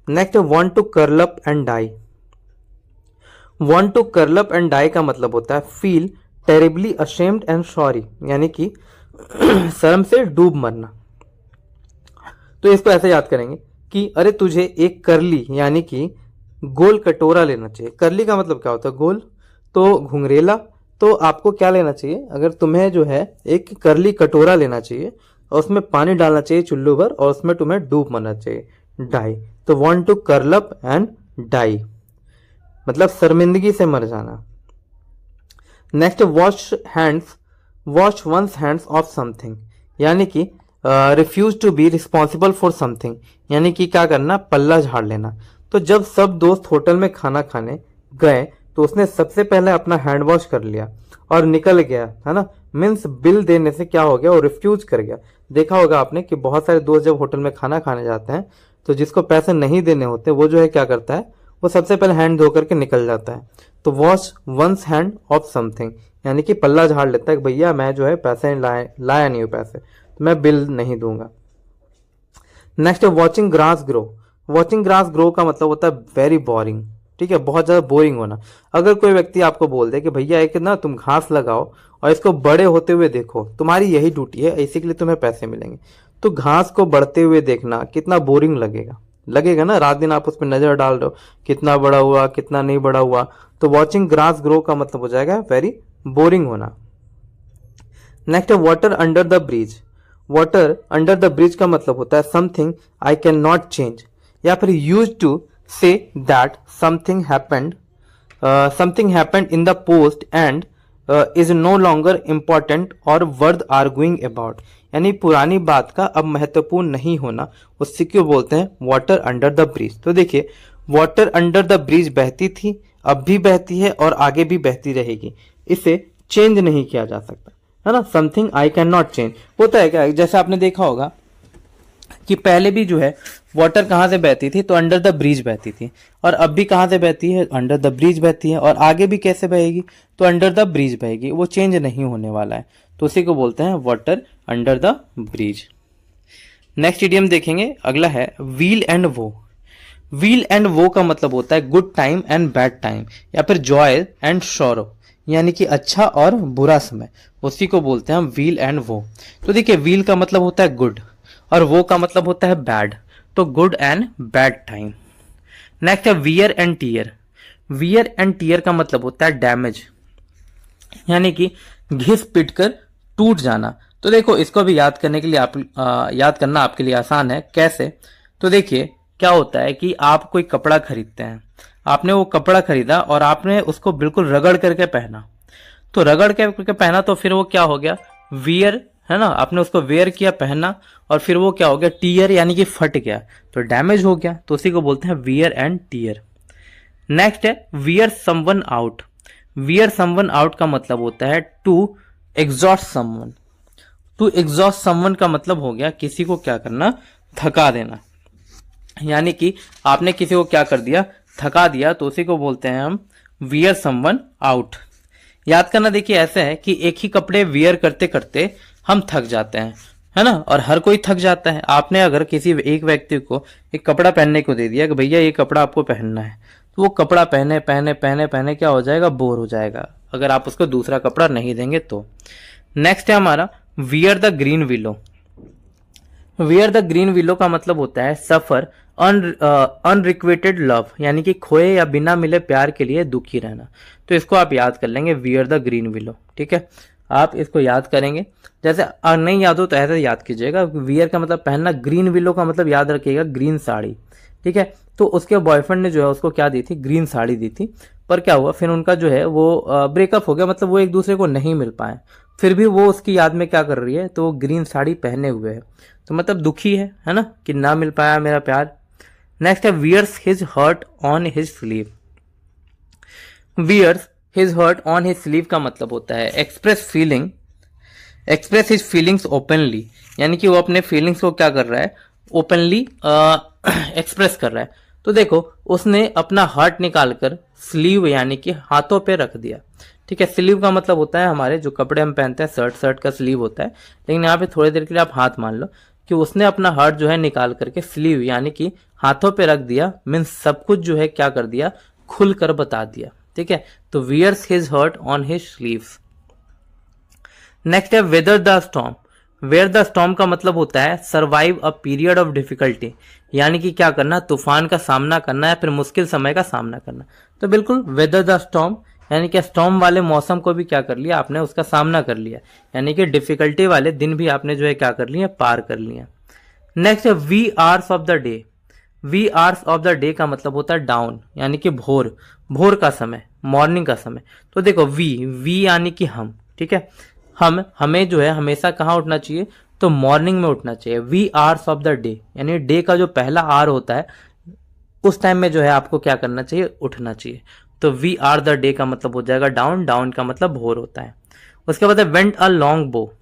नेक्स्ट है want to curl up and die. Want to curl up and die का मतलब होता है feel terribly ashamed and sorry, यानी कि शर्म से डूब मरना। तो इसको ऐसे याद करेंगे कि अरे तुझे एक करली यानी कि गोल कटोरा लेना चाहिए। करली का मतलब क्या होता है, गोल, तो घुंघरेला, तो आपको क्या लेना चाहिए, अगर तुम्हें जो है एक करली कटोरा लेना चाहिए और उसमें पानी डालना चाहिए चुल्लू भर और उसमें तुम्हें डूब मरना चाहिए, डाई। तो want to curl up and die मतलब शर्मिंदगी से मर जाना। Next wash hands, wash one's hands of something, यानी कि refuse to be responsible for something, यानी कि क्या करना, पल्ला झाड़ लेना। तो जब सब दोस्त होटल में खाना खाने गए तो उसने सबसे पहले अपना हैंड वॉश कर लिया और निकल गया, है ना, मीन्स बिल देने से क्या हो गया, वो रिफ्यूज कर गया। देखा होगा आपने कि बहुत सारे दोस्त जब होटल में खाना खाने जाते हैं तो जिसको पैसे नहीं देने होते वो जो है क्या करता है, वो सबसे पहले हैंड धो करके निकल जाता है। तो wash one's hand of something, यानी कि पल्ला झाड़ लेता है कि भैया मैं जो है पैसे लाया नहीं हूं पैसे, तो मैं बिल नहीं दूंगा। नेक्स्ट है watching grass grow. Watching grass grow का मतलब होता है वेरी बोरिंग, ठीक है, बहुत ज्यादा बोरिंग होना। अगर कोई व्यक्ति आपको बोल दे कि भैया एक ना तुम घास लगाओ और इसको बड़े होते हुए देखो, तुम्हारी यही ड्यूटी है, इसी के लिए तुम्हें पैसे मिलेंगे, तो घास को बढ़ते हुए देखना कितना बोरिंग लगेगा, लगेगा ना, रात दिन आप उस पर नजर डाल रहे हो कितना बड़ा हुआ कितना नहीं बड़ा हुआ। तो वॉचिंग ग्रास ग्रो का मतलब हो जाएगा वेरी बोरिंग होना। नेक्स्ट है water under the bridge. Water under the bridge का मतलब होता है something I can not change, या फिर use to say that something happened in the past and is no longer important और वर्थ आर्गुइंग अबाउट, यानी पुरानी बात का अब महत्वपूर्ण नहीं होना, उससे क्यों बोलते हैं वाटर अंडर द ब्रिज। तो देखिए वाटर अंडर द ब्रिज बहती थी, अब भी बहती है और आगे भी बहती रहेगी, इसे चेंज नहीं किया जा सकता, है ना। Something I can not change होता है क्या, जैसे आपने देखा होगा कि पहले भी जो है वाटर कहाँ से बहती थी, तो अंडर द ब्रिज बहती थी, और अब भी कहाँ से बहती है, अंडर द ब्रिज बहती है, और आगे भी कैसे बहेगी, तो अंडर द ब्रिज बहेगी, वो चेंज नहीं होने वाला है, तो उसी को बोलते हैं water under the bridge. Next idiom देखेंगे, अगला है व्हील एंड वो। व्हील एंड वो का मतलब होता है good time and bad time, या फिर जॉय एंड सॉरो, यानी कि अच्छा और बुरा समय, उसी को बोलते हैं हम व्हील एंड वो। तो देखिए व्हील का मतलब होता है गुड और वो का मतलब होता है बैड, तो good and bad time. Next है wear and tear. Wear and tear का मतलब होता है डैमेज, यानी कि घिस पिट कर टूट जाना। तो देखो इसको भी याद करने के लिए याद करना आपके लिए आसान है, कैसे, तो देखिए क्या होता है कि आप कोई कपड़ा खरीदते हैं, आपने वो कपड़ा खरीदा और आपने उसको बिल्कुल रगड़ करके पहना, तो रगड़ करके पहना तो फिर वो क्या हो गया, वियर, है ना, आपने उसको वेयर किया, पहना, और फिर वो क्या हो गया, टीयर, यानी कि फट गया, तो डैमेज हो गया, तो उसी को बोलते हैं वियर एंड टीयर। नेक्स्ट है wear someone out. Wear someone out का मतलब होता है to exhaust someone. To exhaust someone का मतलब हो गया किसी को क्या करना, थका देना, यानी कि आपने किसी को क्या कर दिया, थका दिया, तो उसी को बोलते हैं हम वियर समवन आउट। याद करना देखिए ऐसे है कि एक ही कपड़े वियर करते करते हम थक जाते हैं, है ना, और हर कोई थक जाता है। आपने अगर किसी एक व्यक्ति को एक कपड़ा पहनने को दे दिया कि भैया ये कपड़ा आपको पहनना है, तो वो कपड़ा पहने पहने पहने पहने क्या हो जाएगा, बोर हो जाएगा, अगर आप उसको दूसरा कपड़ा नहीं देंगे तो। नेक्स्ट है हमारा wear the green willow. Wear the green willow का मतलब होता है सफर अनरिक्वेटेड लव, यानी कि खोए या बिना मिले प्यार के लिए दुखी रहना। तो इसको आप याद कर लेंगे, वियर द ग्रीन विलो। ठीक है, आप इसको याद करेंगे। जैसे नहीं याद हो तो ऐसे याद कीजिएगा, वियर का मतलब पहनना, ग्रीन विलो का मतलब याद रखिएगा ग्रीन साड़ी। ठीक है, तो उसके बॉयफ्रेंड ने जो है उसको क्या दी थी, ग्रीन साड़ी दी थी। पर क्या हुआ, फिर उनका जो है वो ब्रेकअप हो गया, मतलब वो एक दूसरे को नहीं मिल पाए। फिर भी वो उसकी याद में क्या कर रही है, तो वो ग्रीन साड़ी पहने हुए है, तो मतलब दुखी है ना, कि ना मिल पाया मेरा प्यार। नेक्स्ट है wears his heart on his sleeve. Wears his heart on his sleeve का मतलब होता है एक्सप्रेस हिज फीलिंग्स ओपनली, यानी कि वो अपने फीलिंग्स को क्या कर रहा है, ओपनली एक्सप्रेस कर रहा है। तो देखो, उसने अपना हार्ट निकालकर स्लीव यानी कि हाथों पे रख दिया। ठीक है, स्लीव का मतलब होता है हमारे जो कपड़े हम पहनते हैं, शर्ट का स्लीव होता है, लेकिन यहाँ पे थोड़ी देर के लिए आप हाथ मान लो कि उसने अपना हार्ट जो है निकाल करके स्लीव यानी कि हाथों पे रख दिया, मीन्स सब कुछ जो है क्या कर दिया, खुलकर बता दिया। ठीक है, तो wears his heart on his sleeves. Next है weather the storm. Wear the storm का मतलब होता है survive a period of difficulty, यानी कि क्या करना, तूफान का सामना करना है, फिर मुश्किल समय का सामना करना। तो बिल्कुल वेदर द स्टॉर्म, यानी कि स्टॉर्म वाले मौसम को भी क्या कर लिया आपने, उसका सामना कर लिया, यानी कि डिफिकल्टी वाले दिन भी आपने जो है क्या कर लिया, पार कर लिया। नेक्स्ट है wee hours of the day. Wee hours of the day का मतलब होता है डाउन, यानी कि भोर का समय, मॉर्निंग का समय। तो देखो वी यानी कि हम। ठीक है, हमें जो है हमेशा कहाँ उठना चाहिए, तो मॉर्निंग में उठना चाहिए। Wee hours of the day, यानी डे का जो पहला आवर होता है उस टाइम में जो है आपको क्या करना चाहिए, उठना चाहिए। तो वी आर द डे का मतलब हो जाएगा डाउन का मतलब भोर होता है। उसके बाद वेंट अ लॉन्ग बो।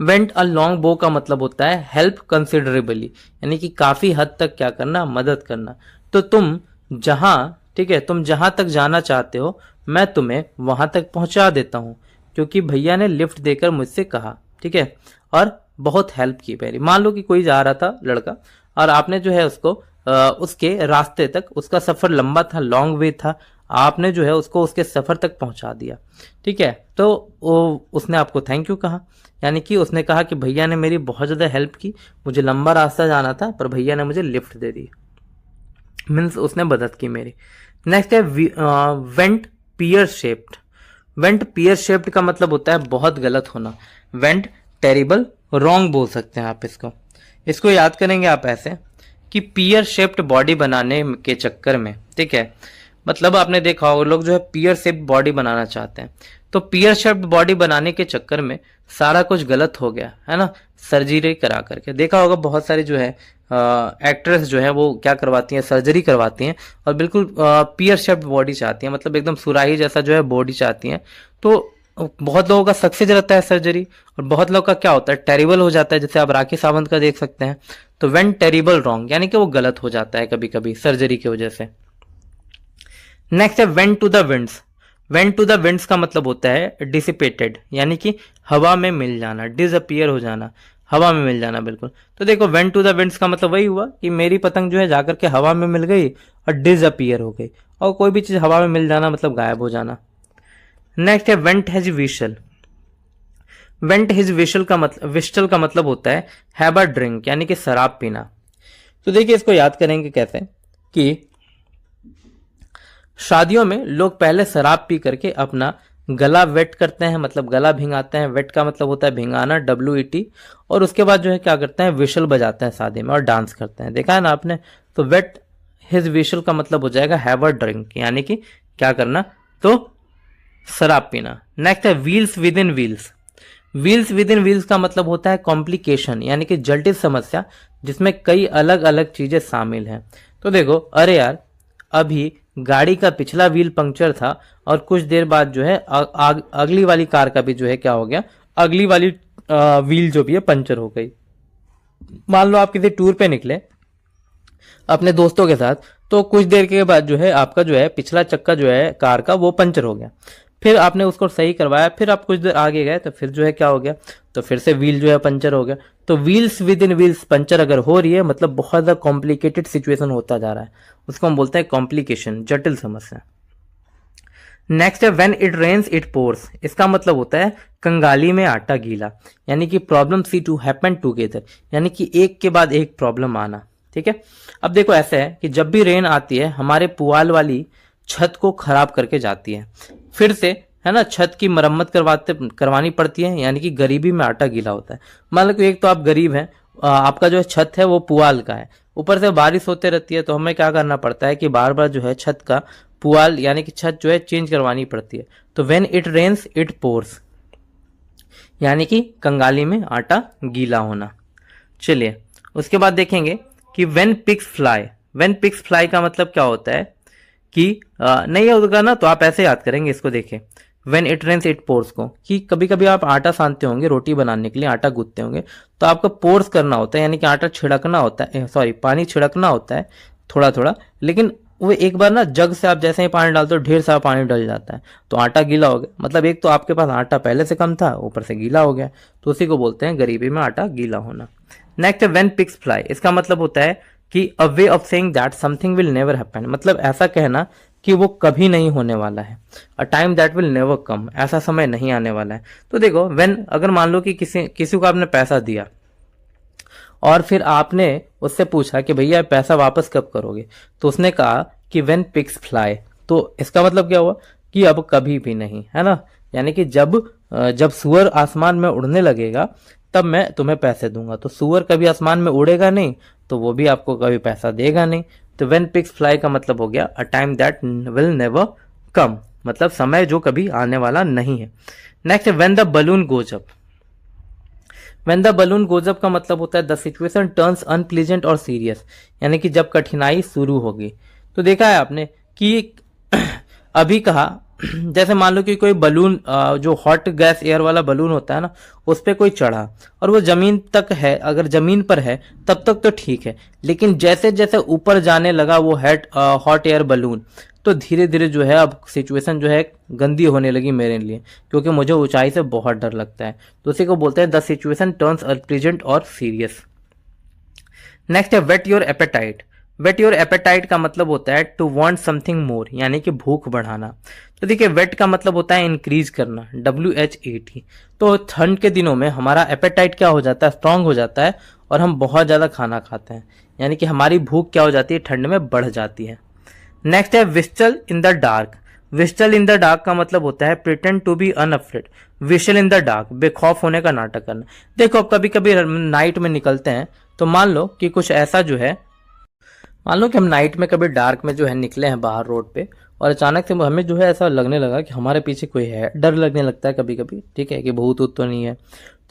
वेंट अ लॉन्ग बो का मतलब होता है हेल्प कंसिडरेबली, यानी कि काफी हद तक क्या करना, मदद करना। तो तुम जहां तक जाना चाहते हो मैं तुम्हें वहां तक पहुंचा देता हूं, क्योंकि भैया ने लिफ्ट देकर मुझसे कहा। ठीक है, और बहुत हेल्प की मेरी। मान लो कि कोई जा रहा था लड़का, और आपने जो है उसको उसके रास्ते तक, उसका सफर लंबा था, लॉन्ग वे था, आपने जो है उसको उसके सफर तक पहुंचा दिया। ठीक है, तो उसने आपको थैंक यू कहा, यानी कि उसने कहा कि भैया ने मेरी बहुत ज्यादा हेल्प की, मुझे लंबा रास्ता जाना था पर भैया ने मुझे लिफ्ट दे दी, मीन्स उसने मदद की मेरी। नेक्स्ट है went pear shaped. Went pear shaped का मतलब होता है बहुत गलत होना। वेंट टेरिबल रॉन्ग बोल सकते हैं आप इसको याद करेंगे आप ऐसे कि पियर शेप्ड बॉडी बनाने के चक्कर में, ठीक है, मतलब आपने देखा होगा लोग जो है पियर शेप्ड बॉडी बनाना चाहते हैं, तो पियर शेप्ड बॉडी बनाने के चक्कर में सारा कुछ गलत हो गया है ना, सर्जरी करा करके। देखा होगा बहुत सारी जो है एक्ट्रेस जो है वो क्या करवाती हैं, सर्जरी करवाती हैं, और बिल्कुल पियर शेप्ड बॉडी चाहती हैं, मतलब एकदम सुराही जैसा जो है बॉडी चाहती हैं। तो बहुत लोगों का सक्सेस रहता है सर्जरी, और बहुत लोगों का क्या होता है, टेरिबल हो जाता है, जैसे आप राखी सावंत का देख सकते हैं। तो वेन टेरिबल रॉन्ग, यानी कि वो गलत हो जाता है कभी कभी सर्जरी की वजह से। नेक्स्ट है went to the winds. Went to the winds का मतलब होता है डिसिपेटेड, यानी कि हवा में मिल जाना, डिसअपियर हो जाना, हवा में मिल जाना बिल्कुल। तो देखो वेंट टू द विंड्स का मतलब वही हुआ कि मेरी पतंग जो है जाकर के हवा में मिल गई और डिसअपियर हो गई, और कोई भी चीज हवा में मिल जाना मतलब गायब हो जाना। नेक्स्ट है went has we shall. Went his we shall का मतलब होता है हैव अ ड्रिंक, यानी कि शराब पीना। तो देखिए इसको याद करेंगे कैसे कि शादियों में लोग पहले शराब पी करके अपना गला वेट करते हैं, मतलब गला भिंगाते हैं। वेट का मतलब होता है भिंगाना, WET, और उसके बाद जो है क्या करते हैं, विशल बजाते हैं शादी में और डांस करते हैं, देखा है ना आपने। तो वेट हिज विशल का मतलब हो जाएगा हैव अ ड्रिंक, यानी कि क्या करना, तो शराब पीना। नेक्स्ट है wheels with in wheels. Wheels with in wheels का मतलब होता है कॉम्प्लिकेशन, यानी कि जटिल समस्या जिसमें कई अलग अलग चीजें शामिल हैं। तो देखो, अरे यार अभी गाड़ी का पिछला व्हील पंक्चर था और कुछ देर बाद जो है अगली वाली कार का भी जो है क्या हो गया, अगली वाली व्हील जो भी है पंचर हो गई। मान लो आप किसी टूर पे निकले अपने दोस्तों के साथ, तो कुछ देर के बाद जो है आपका जो है पिछला चक्का जो है कार का वो पंचर हो गया, फिर आपने उसको सही करवाया, फिर आप कुछ देर आगे गए तो फिर जो है क्या हो गया, तो फिर से व्हील जो है पंचर हो गया। तो wheels with in wheels puncture अगर हो रही है मतलब बहुत ज्यादा कॉम्प्लिकेटेड सिचुएशन होता जा रहा है, उसको हम बोलते हैं कॉम्प्लिकेशन, जटिल समस्या। नेक्स्ट है when it rains it pours, इसका मतलब होता है कंगाली में आटा गीला, यानी कि problem see to happen together, यानी कि एक के बाद एक प्रॉब्लम आना। ठीक है, अब देखो ऐसा है कि जब भी रेन आती है हमारे पुआल वाली छत को खराब करके जाती है, फिर से है ना छत की मरम्मत करवानी पड़ती है, यानी कि गरीबी में आटा गीला होता है। मान लो कि एक तो आप गरीब हैं, आपका जो छत है वो पुआल का है, ऊपर से बारिश होते रहती है, तो हमें क्या करना पड़ता है कि बार बार जो है छत का पुआल यानी कि छत जो है चेंज करवानी पड़ती है। तो when it rains it pours, यानी कि कंगाली में आटा गीला होना। चलिए उसके बाद देखेंगे कि when pigs fly, when pigs fly का मतलब क्या होता है कि नहीं होगा ना तो आप ऐसे याद करेंगे इसको। देखें when it rains it pours को, कि कभी कभी आप आटा सानते होंगे रोटी बनाने के लिए, आटा गूंथते होंगे, तो आपको पोर्स करना होता है, यानी कि आटा छिड़कना होता है, सॉरी पानी छिड़कना होता है थोड़ा थोड़ा, लेकिन वो एक बार ना जग से आप जैसे ही पानी डालते हो ढेर सारा पानी डल जाता है, तो आटा गीला हो गया। मतलब एक तो आपके पास आटा पहले से कम था, ऊपर से गीला हो गया, तो उसी को बोलते हैं गरीबी में आटा गीला होना। नेक्स्ट है व्हेन पिग्स फ्लाई, इसका मतलब होता है कि a way of saying that something will never happen, मतलब ऐसा कहना कि वो कभी नहीं होने वाला है। A time that will never come, ऐसा समय नहीं आने वाला है। तो देखो व्हेन, अगर मान लो कि किसी को आपने पैसा दिया और फिर आपने उससे पूछा कि भैया पैसा वापस कब करोगे, तो उसने कहा कि व्हेन पिग्स फ्लाई, तो इसका मतलब क्या हुआ कि अब कभी भी नहीं, है ना, यानी कि जब सूअर आसमान में उड़ने लगेगा तब मैं तुम्हें पैसे दूंगा। तो सूअर कभी आसमान में उड़ेगा नहीं तो वो भी आपको कभी पैसा देगा नहीं। तो व्हेन पिग्स फ्लाई का मतलब हो गया a time that will never come, मतलब समय जो कभी आने वाला नहीं है। नेक्स्ट है when the balloon goes up, when the balloon goes up का मतलब होता है द सिचुएशन टर्न्स अनप्लीजेंट और सीरियस, यानी कि जब कठिनाई शुरू होगी। तो देखा है आपने कि अभी कहा जैसे मान लो कि कोई बलून जो हॉट गैस एयर वाला बलून होता है ना, उस पर कोई चढ़ा और वो जमीन तक है, अगर जमीन पर है तब तक तो ठीक है, लेकिन जैसे जैसे ऊपर जाने लगा वो हॉट एयर बलून, तो धीरे धीरे जो है अब सिचुएशन जो है गंदी होने लगी मेरे लिए, क्योंकि मुझे ऊंचाई से बहुत डर लगता है। तो उसी को बोलते हैं द सिचुएशन टर्न्स अनप्लीजेंट और सीरियस। नेक्स्ट है whet your appetite, whet your appetite का मतलब होता है टू वांट समथिंग मोर, यानी कि भूख बढ़ाना। तो देखिए वेट का मतलब होता है इंक्रीज करना, WHAT। तो ठंड के दिनों में हमारा एपेटाइट क्या हो जाता है, स्ट्रांग हो जाता है और हम बहुत ज्यादा खाना खाते हैं, यानी कि हमारी भूख क्या हो जाती है, ठंड में बढ़ जाती है। नेक्स्ट है whistle in the dark, whistle in the dark का मतलब होता है pretend to be unafraid, whistle in the dark, बेखौफ होने का नाटक करना। देखो अब कभी कभी नाइट में निकलते हैं, तो मान लो कि कुछ ऐसा जो है, मान लो कि हम नाइट में कभी डार्क में जो है निकले हैं बाहर रोड पे, और अचानक से हमें जो है ऐसा लगने लगा कि हमारे पीछे कोई है, डर लगने लगता है कभी कभी, ठीक है, कि भूत ऊत तो नहीं है।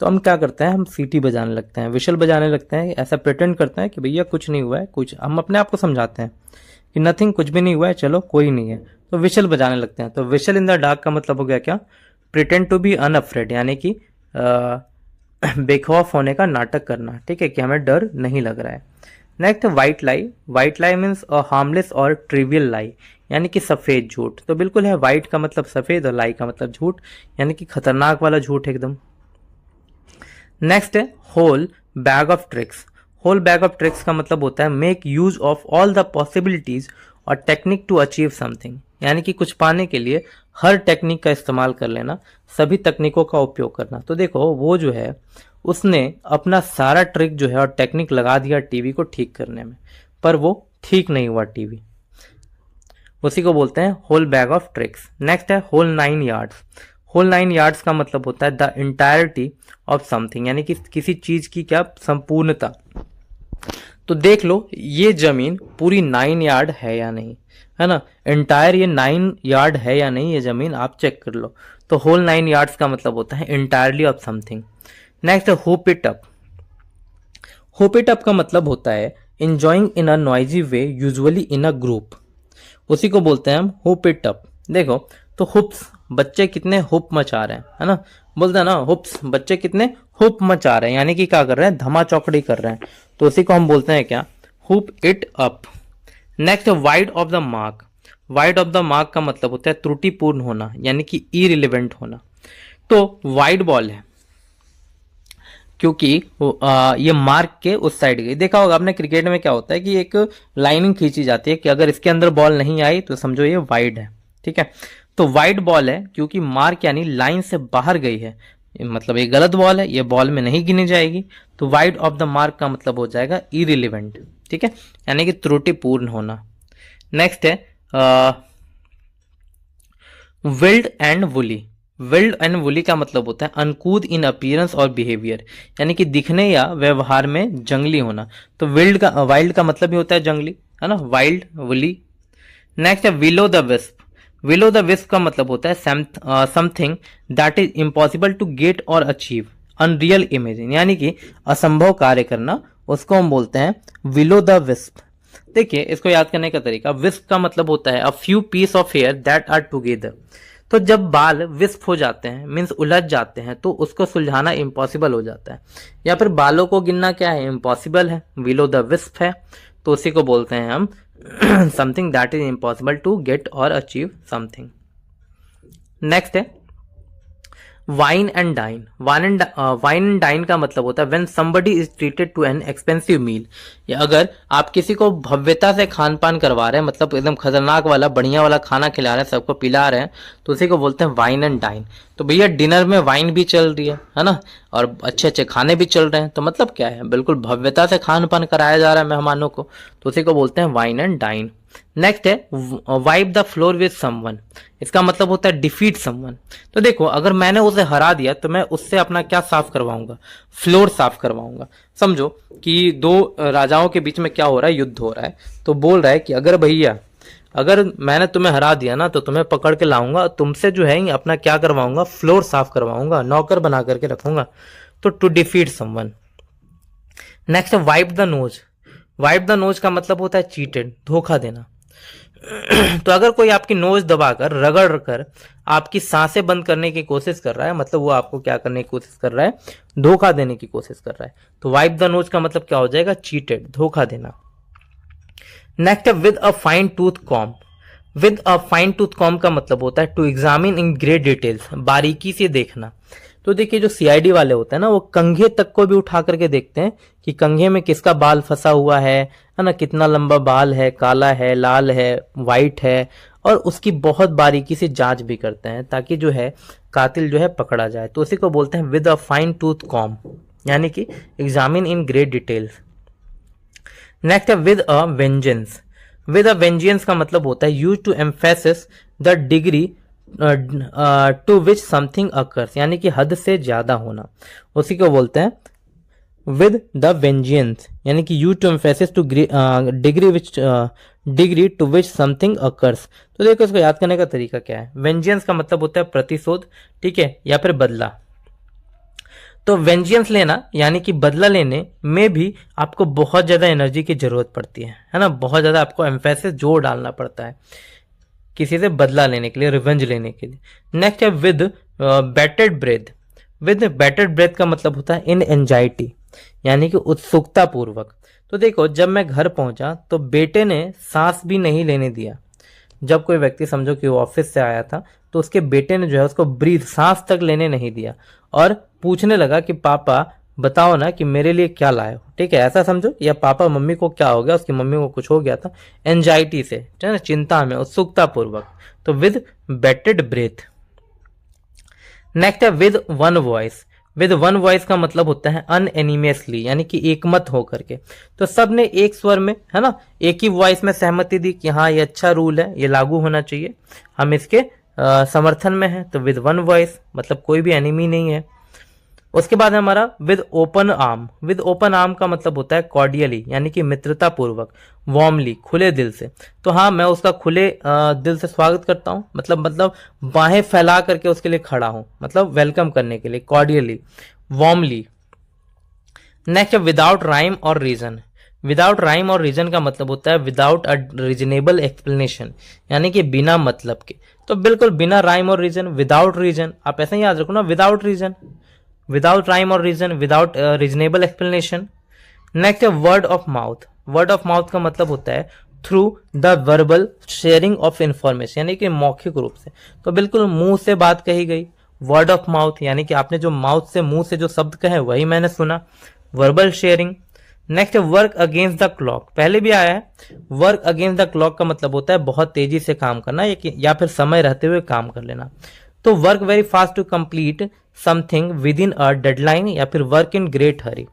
तो हम क्या करते हैं, हम सीटी बजाने लगते हैं, विशल बजाने लगते हैं, ऐसा प्रिटेंड करते हैं कि भैया कुछ नहीं हुआ है, कुछ हम अपने आप को समझाते हैं कि नथिंग, कुछ भी नहीं हुआ है, चलो कोई नहीं है, तो विशल बजाने लगते हैं। तो विशल इन द डार्क का मतलब हो गया क्या, प्रिटेंड टू बी अनअफ्रेड, यानी कि बेखौफ होने का नाटक करना, ठीक है, कि हमें डर नहीं लग रहा है। नेक्स्ट व्हाइट लाई, व्हाइट लाई मीन्स अ हार्मलेस और ट्रिवियल लाई, यानी कि सफेद झूठ। तो बिल्कुल है, व्हाइट का मतलब सफेद और लाई का मतलब झूठ, यानी कि खतरनाक वाला झूठ एकदम। नेक्स्ट है whole bag of tricks, whole bag of tricks का मतलब होता है make use of all the possibilities और टेक्निक टू अचीव समथिंग, यानी कि कुछ पाने के लिए हर टेक्निक का इस्तेमाल कर लेना, सभी तकनीकों का उपयोग करना। तो देखो वो जो है उसने अपना सारा ट्रिक जो है और टेक्निक लगा दिया टीवी को ठीक करने में, पर वो ठीक नहीं हुआ टीवी, उसी को बोलते हैं whole bag of tricks. Next है होल 9 यार्ड्स, होल 9 यार्ड्स का मतलब होता है द इंटायरिटी ऑफ समथिंग, यानी कि किसी चीज की क्या संपूर्णता। तो देख लो ये जमीन पूरी 9 यार्ड है या नहीं, है ना, इंटायर ये 9 यार्ड है या नहीं, ये जमीन आप चेक कर लो। तो होल 9 यार्ड्स का मतलब होता है इंटायरली ऑफ समथिंग। नेक्स्ट है hope it up, hope it up का मतलब होता है enjoying in a noisy way usually in a group, उसी को बोलते हैं हम होप इट अप। देखो तो हुप्स, बच्चे कितने हुप मचा रहे हैं, है ना, बोलते हैं ना हुप्स, बच्चे कितने हुप मचा रहे हैं, यानी कि क्या कर रहे हैं, धमा चौकड़ी कर रहे हैं, तो उसी को हम बोलते हैं क्या, हुप इट अप। नेक्स्ट है wide of the mark, wide of the mark का मतलब होता है त्रुटिपूर्ण होना, यानी कि इरिलेवेंट होना। तो वाइड बॉल है क्योंकि ये मार्क के उस साइड गई। देखा होगा आपने क्रिकेट में क्या होता है कि एक लाइनिंग खींची जाती है कि अगर इसके अंदर बॉल नहीं आई तो समझो ये वाइड है, ठीक है। तो वाइड बॉल है क्योंकि मार्क यानी लाइन से बाहर गई है, मतलब ये गलत बॉल है, ये बॉल में नहीं गिनी जाएगी। तो वाइड ऑफ द मार्क का मतलब हो जाएगा इरिलेवेंट, ठीक है, यानी कि त्रुटिपूर्ण होना। नेक्स्ट है wild and woolly. Wild and woolly का मतलब होता है अनकूद इन अपीयरेंस और बिहेवियर, यानी कि दिखने या व्यवहार में जंगली होना। तो वाइल्ड का मतलब ही होता है जंगली, है ना, वाइल्ड, वुली। नेक्स्ट है will o' the wisp. Will o' the wisp का मतलब होता है something that is impossible to get और अचीव, अनरियल इमेजिन, यानी कि असंभव कार्य करना, उसको हम बोलते हैं विलो द विस्प। देखिए इसको याद करने का तरीका, विस्प का मतलब होता है a few piece of hair that are together. तो जब बाल विस्प हो जाते हैं मीन्स उलझ जाते हैं तो उसको सुलझाना इम्पॉसिबल हो जाता है, या फिर बालों को गिनना क्या है, इम्पॉसिबल है, विलो द विस्प है, तो उसी को बोलते हैं हम something that is impossible to get और अचीव समथिंग। नेक्स्ट है wine and dine. Wine and dine का मतलब होता है when somebody is treated to an expensive meal, या अगर आप किसी को भव्यता से खान पान करवा रहे हैं, मतलब एकदम खतरनाक वाला बढ़िया वाला खाना खिला रहे हैं, सबको पिला रहे हैं, तो उसी को बोलते हैं वाइन एंड डाइन। तो भैया डिनर में वाइन भी चल रही है ना, और अच्छे अच्छे खाने भी चल रहे हैं, तो मतलब क्या है, बिल्कुल भव्यता से खान पान कराया जा रहा है मेहमानों को, तो उसी को बोलते हैं वाइन एंड डाइन। नेक्स्ट है wipe the floor with someone. इसका मतलब होता है डिफीट समवन। तो देखो अगर मैंने उसे हरा दिया तो मैं उससे अपना क्या साफ करवाऊंगा, फ्लोर साफ करवाऊंगा। समझो कि दो राजाओं के बीच में क्या हो रहा है, युद्ध हो रहा है, तो बोल रहा है कि अगर भैया अगर मैंने तुम्हें हरा दिया ना तो तुम्हें पकड़ के लाऊंगा, तुमसे जो है अपना क्या करवाऊंगा, फ्लोर साफ करवाऊंगा, नौकर बना करके रखूंगा। तो टू डिफीट समवन। नेक्स्ट है wipe the nose. Wipe the nose का मतलब होता है चीटेड, धोखा देना। तो अगर कोई आपकी नोज दबाकर रगड़ कर आपकी सांसें बंद करने की कोशिश कर रहा है, मतलब वो आपको क्या करने की कोशिश कर रहा है, धोखा देने की कोशिश कर रहा है। तो वाइप द नोज का मतलब क्या हो जाएगा, चीटेड, धोखा देना। नेक्स्ट है with a fine tooth comb. With a fine tooth comb का मतलब होता है to examine in great details, बारीकी से देखना। तो देखिए जो सीआईडी वाले होते हैं ना, वो कंघे तक को भी उठा करके देखते हैं कि कंघे में किसका बाल फंसा हुआ है ना, कितना लंबा बाल है, काला है, लाल है, वाइट है, और उसकी बहुत बारीकी से जांच भी करते हैं ताकि जो है कातिल जो है पकड़ा जाए। तो उसी को बोलते हैं with a fine tooth comb, यानी कि examine in great details. Next है with a vengeance. With a vengeance का मतलब होता है use to emphasis the degree to which something occurs, यानी कि हद से ज्यादा होना, उसी को बोलते हैं विद द वेंजियंस, यानी कि use to emphasis to degree to which something occurs. तो देखो इसको याद करने का तरीका क्या है, वेंजियंस का मतलब होता है प्रतिशोध, ठीक है, या फिर बदला। तो वेंजियंस लेना यानी कि बदला लेने में भी आपको बहुत ज्यादा एनर्जी की जरूरत पड़ती है ना, बहुत ज्यादा आपको एम्फेसिस जोर डालना पड़ता है किसी से बदला लेने के लिए, रिवेंज लेने के लिए। नेक्स्ट है with bated breath. With bated breath का मतलब होता है इन एंजाइटी, यानी कि उत्सुकता पूर्वक। तो देखो जब मैं घर पहुंचा तो बेटे ने सांस भी नहीं लेने दिया। जब कोई व्यक्ति समझो कि वो ऑफिस से आया था तो उसके बेटे ने जो है उसको ब्रीथ, सांस तक लेने नहीं दिया, और पूछने लगा कि पापा बताओ ना कि मेरे लिए क्या लाए हो, ठीक है, ऐसा समझो, या पापा मम्मी को क्या हो गया, उसकी मम्मी को कुछ हो गया था, एंजाइटी से, चिंता में, उत्सुकता पूर्वक। तो विद बैटेड ब्रेथ। नेक्स्ट है with one voice. With one voice का मतलब होता है अनएनिमियसली, यानी कि एकमत होकर के। तो सब ने एक स्वर में, है ना, एक ही वॉइस में सहमति दी कि हाँ ये अच्छा रूल है, ये लागू होना चाहिए, हम इसके समर्थन में है। तो विद वन वॉइस मतलब कोई भी एनिमी नहीं है। उसके बाद हमारा with open arm. With open arm का मतलब होता है कॉर्डियली, यानी कि मित्रता पूर्वक, वार्मली, खुले दिल से। तो हाँ मैं उसका खुले दिल से स्वागत करता हूँ, मतलब बाहें फैला करके उसके लिए खड़ा हूं, मतलब वेलकम करने के लिए, cordially, warmly. Next without rhyme और रीजन। विदाउट राइम और रीजन का मतलब होता है विदाउट अ रीजनेबल एक्सप्लेनेशन, यानी कि बिना मतलब के। तो बिल्कुल बिना राइम और रीजन, विदाउट रीजन, आप ऐसा ही याद रखो ना, विदाउट रीजन, विदाउट राइम और reason, without reasonable explanation. Next है word of mouth. Word of mouth का मतलब होता है through the verbal sharing of information, यानी कि मौखिक रूप से। तो बिल्कुल मुंह से बात कही गई, वर्ड ऑफ माउथ, यानी कि आपने जो माउथ से, मुंह से जो शब्द कहे वही मैंने सुना, वर्बल शेयरिंग। नेक्स्ट है वर्क अगेंस्ट द क्लॉक, पहले भी आया है। वर्क अगेंस्ट द क्लॉक का मतलब होता है बहुत तेजी से काम करना या फिर समय रहते हुए काम कर लेना। तो work very fast to complete something within a deadline या फिर वर्क इन ग्रेट हरी।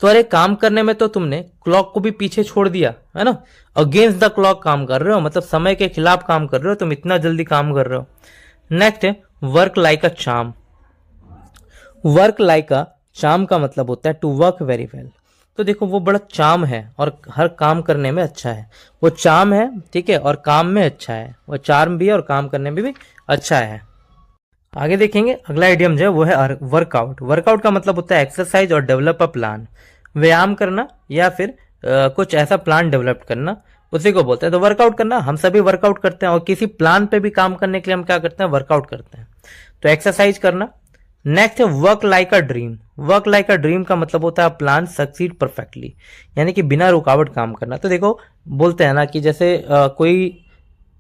तो अरे काम करने में तो तुमने क्लॉक को भी पीछे छोड़ दिया है ना, अगेंस्ट द क्लॉक काम कर रहे हो, मतलब समय के खिलाफ काम कर रहे हो, तुम इतना जल्दी काम कर रहे हो। नेक्स्ट है वर्क लाइक अ चार्म। वर्क लाइक अ चार्म का मतलब होता है टू वर्क वेरी वेल। तो देखो वो बड़ा चार्म है और हर काम करने में अच्छा है, वो चार्म है, ठीक है, और काम में अच्छा है, वो चार्म भी है और काम करने में भी अच्छा है। आगे देखेंगे अगला आइडियम जो है वो है वर्कआउट। वर्कआउट का मतलब होता है एक्सरसाइज और डेवलप अ प्लान, व्यायाम करना या फिर कुछ ऐसा प्लान डेवलप करना, उसी को बोलते हैं। तो वर्कआउट करना, हम सभी वर्कआउट करते हैं और किसी प्लान पे भी काम करने के लिए हम क्या करते हैं, वर्कआउट करते हैं। तो एक्सरसाइज करना। नेक्स्ट है work like a dream. Work like a dream का मतलब होता है प्लान सक्सीड परफेक्टली, यानी कि बिना रुकावट काम करना। तो देखो बोलते हैं ना कि जैसे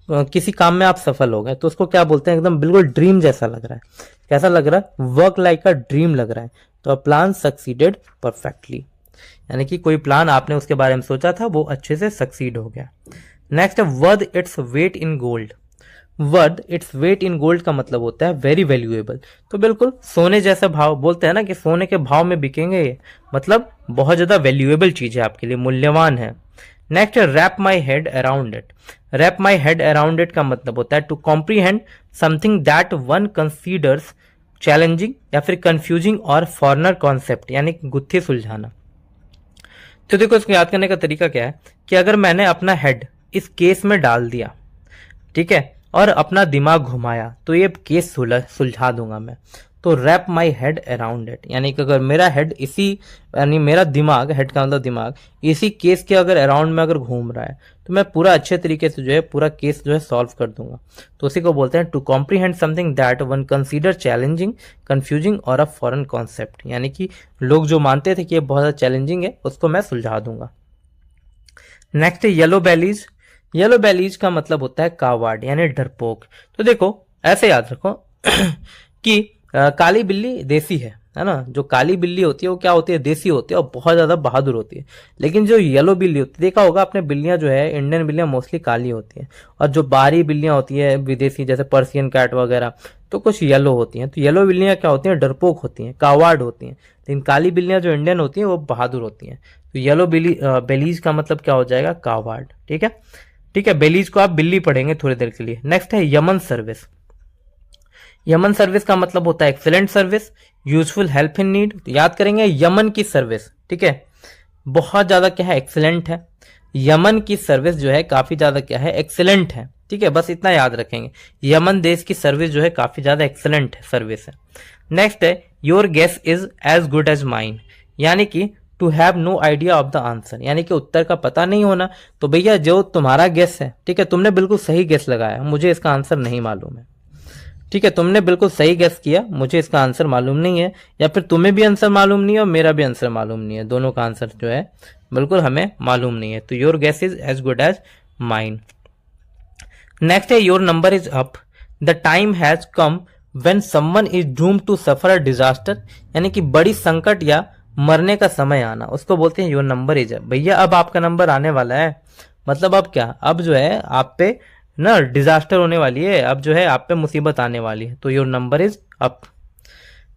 किसी काम में आप सफल हो गए तो उसको क्या बोलते हैं, एकदम बिल्कुल ड्रीम जैसा लग रहा है। कैसा लग रहा है, वर्क लाइक अ ड्रीम लग रहा है। तो प्लान सक्सीडेड परफेक्टली, यानी कि कोई प्लान आपने उसके बारे में सोचा था वो अच्छे से सक्सीड हो गया। नेक्स्ट है worth its weight in gold. Worth its weight in gold का मतलब होता है वेरी वैल्यूएबल। तो बिल्कुल सोने जैसा भाव, बोलते हैं ना कि सोने के भाव में बिकेंगे ये, मतलब बहुत ज्यादा वैल्यूएबल चीज है, आपके लिए मूल्यवान है। नेक्स्ट है wrap my head around it. Wrap my head around it का मतलब होता है to comprehend something that one considers challenging या फिर कंफ्यूजिंग और फॉरनर कॉन्सेप्ट, यानी गुत्थी सुलझाना। तो देखो इसको याद करने का तरीका क्या है कि अगर मैंने अपना हेड इस केस में डाल दिया, ठीक है, और अपना दिमाग घुमाया तो ये केस सुलझा दूंगा मैं। तो wrap my head around it, यानी कि अगर मेरा हेड इसी, यानी मेरा दिमाग, हेड का मतलब दिमाग, इसी केस के अगर अराउंड में अगर घूम रहा है तो मैं पूरा अच्छे तरीके से जो है पूरा केस जो है सॉल्व कर दूंगा। तो उसी को बोलते हैं to comprehend something that one consider challenging, confusing और अ फॉरेन कॉन्सेप्ट, यानी कि लोग जो मानते थे कि ये बहुत ज्यादा चैलेंजिंग है उसको मैं सुलझा दूंगा। नेक्स्ट है येलो बैलीज। येलो बैलीज का मतलब होता है कावार्ड, यानी डरपोक। तो देखो ऐसे याद रखो कि काली बिल्ली देसी है ना, जो काली बिल्ली होती है वो क्या होती है, देसी होती है और बहुत ज्यादा बहादुर होती है। लेकिन जो येलो बिल्ली होती है, देखा होगा आपने, बिल्लियां जो है इंडियन बिल्लियां मोस्टली काली होती हैं, और जो बाहरी बिल्लियां होती है विदेशी जैसे पर्सियन कैट वगैरह तो कुछ येलो होती हैं। तो येलो बिल्लियां क्या होती हैं, डरपोक होती हैं, कावार्ड होती हैं। लेकिन काली बिल्लियां जो इंडियन होती हैं वो बहादुर होती हैं। तो येलो बेलीज का मतलब क्या हो जाएगा, कावार्ड। ठीक है, ठीक है, बेलीज को आप बिल्ली पढ़ेंगे थोड़ी देर के लिए। नेक्स्ट है यमन सर्विस। यमन सर्विस का मतलब होता है excellent service, useful help in need. याद करेंगे यमन की सर्विस, ठीक है, बहुत ज्यादा क्या है, एक्सीलेंट है। यमन की सर्विस जो है काफी ज्यादा क्या है, एक्सीलेंट है। ठीक है, बस इतना याद रखेंगे, यमन देश की सर्विस जो है काफी ज्यादा एक्सीलेंट सर्विस है। नेक्स्ट है your guess is as good as mine, यानी कि to have no idea of the answer, यानी कि उत्तर का पता नहीं होना। तो भैया जो तुम्हारा गेस है, ठीक है, तुमने बिल्कुल सही गेस लगाया, मुझे इसका आंसर नहीं मालूम है। ठीक है, तुमने बिल्कुल सही गेस किया, मुझे इसका आंसर मालूम नहीं है, या फिर तुम्हें भी आंसर मालूम नहीं है और मेरा भी आंसर मालूम नहीं है, दोनों का आंसर जो है बिल्कुल हमें मालूम नहीं है। तो your guess is as good as mine. Next है your number is up. The time has come when someone is doomed to suffer a disaster, यानी कि बड़ी संकट या मरने का समय आना, उसको बोलते हैं योर नंबर इज अप। भैया अब आपका नंबर आने वाला है, मतलब अब क्या, अब जो है आप पे ना डिजास्टर होने वाली है, अब जो है आप पे मुसीबत आने वाली है। तो your number is up.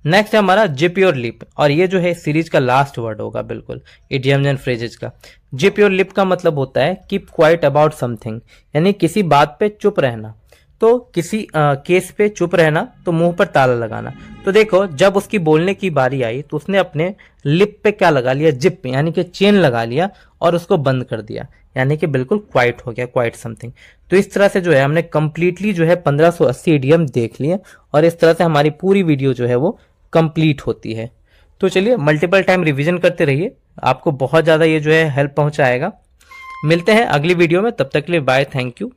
Next है हमारा जिप योर लिप, और ये जो है सीरीज का लास्ट वर्ड होगा बिल्कुल इडियम्स एंड फ्रेजेस का। जिप योर लिप का मतलब होता है कीप क्वाइट अबाउट समथिंग, यानी किसी बात पे चुप रहना। तो किसी केस पे चुप रहना, तो मुंह पर ताला लगाना। तो देखो जब उसकी बोलने की बारी आई तो उसने अपने लिप पे क्या लगा लिया, जिप, यानी कि चेन लगा लिया और उसको बंद कर दिया, यानी कि बिल्कुल क्वाइट हो गया, क्वाइट समथिंग। तो इस तरह से जो है हमने कंप्लीटली जो है 1580 इडियम देख लिए, और इस तरह से हमारी पूरी वीडियो जो है वो कंप्लीट होती है। तो चलिए मल्टीपल टाइम रिवीजन करते रहिए, आपको बहुत ज्यादा ये जो है हेल्प पहुंचाएगा। मिलते हैं अगली वीडियो में, तब तक के लिए बाय, थैंक यू।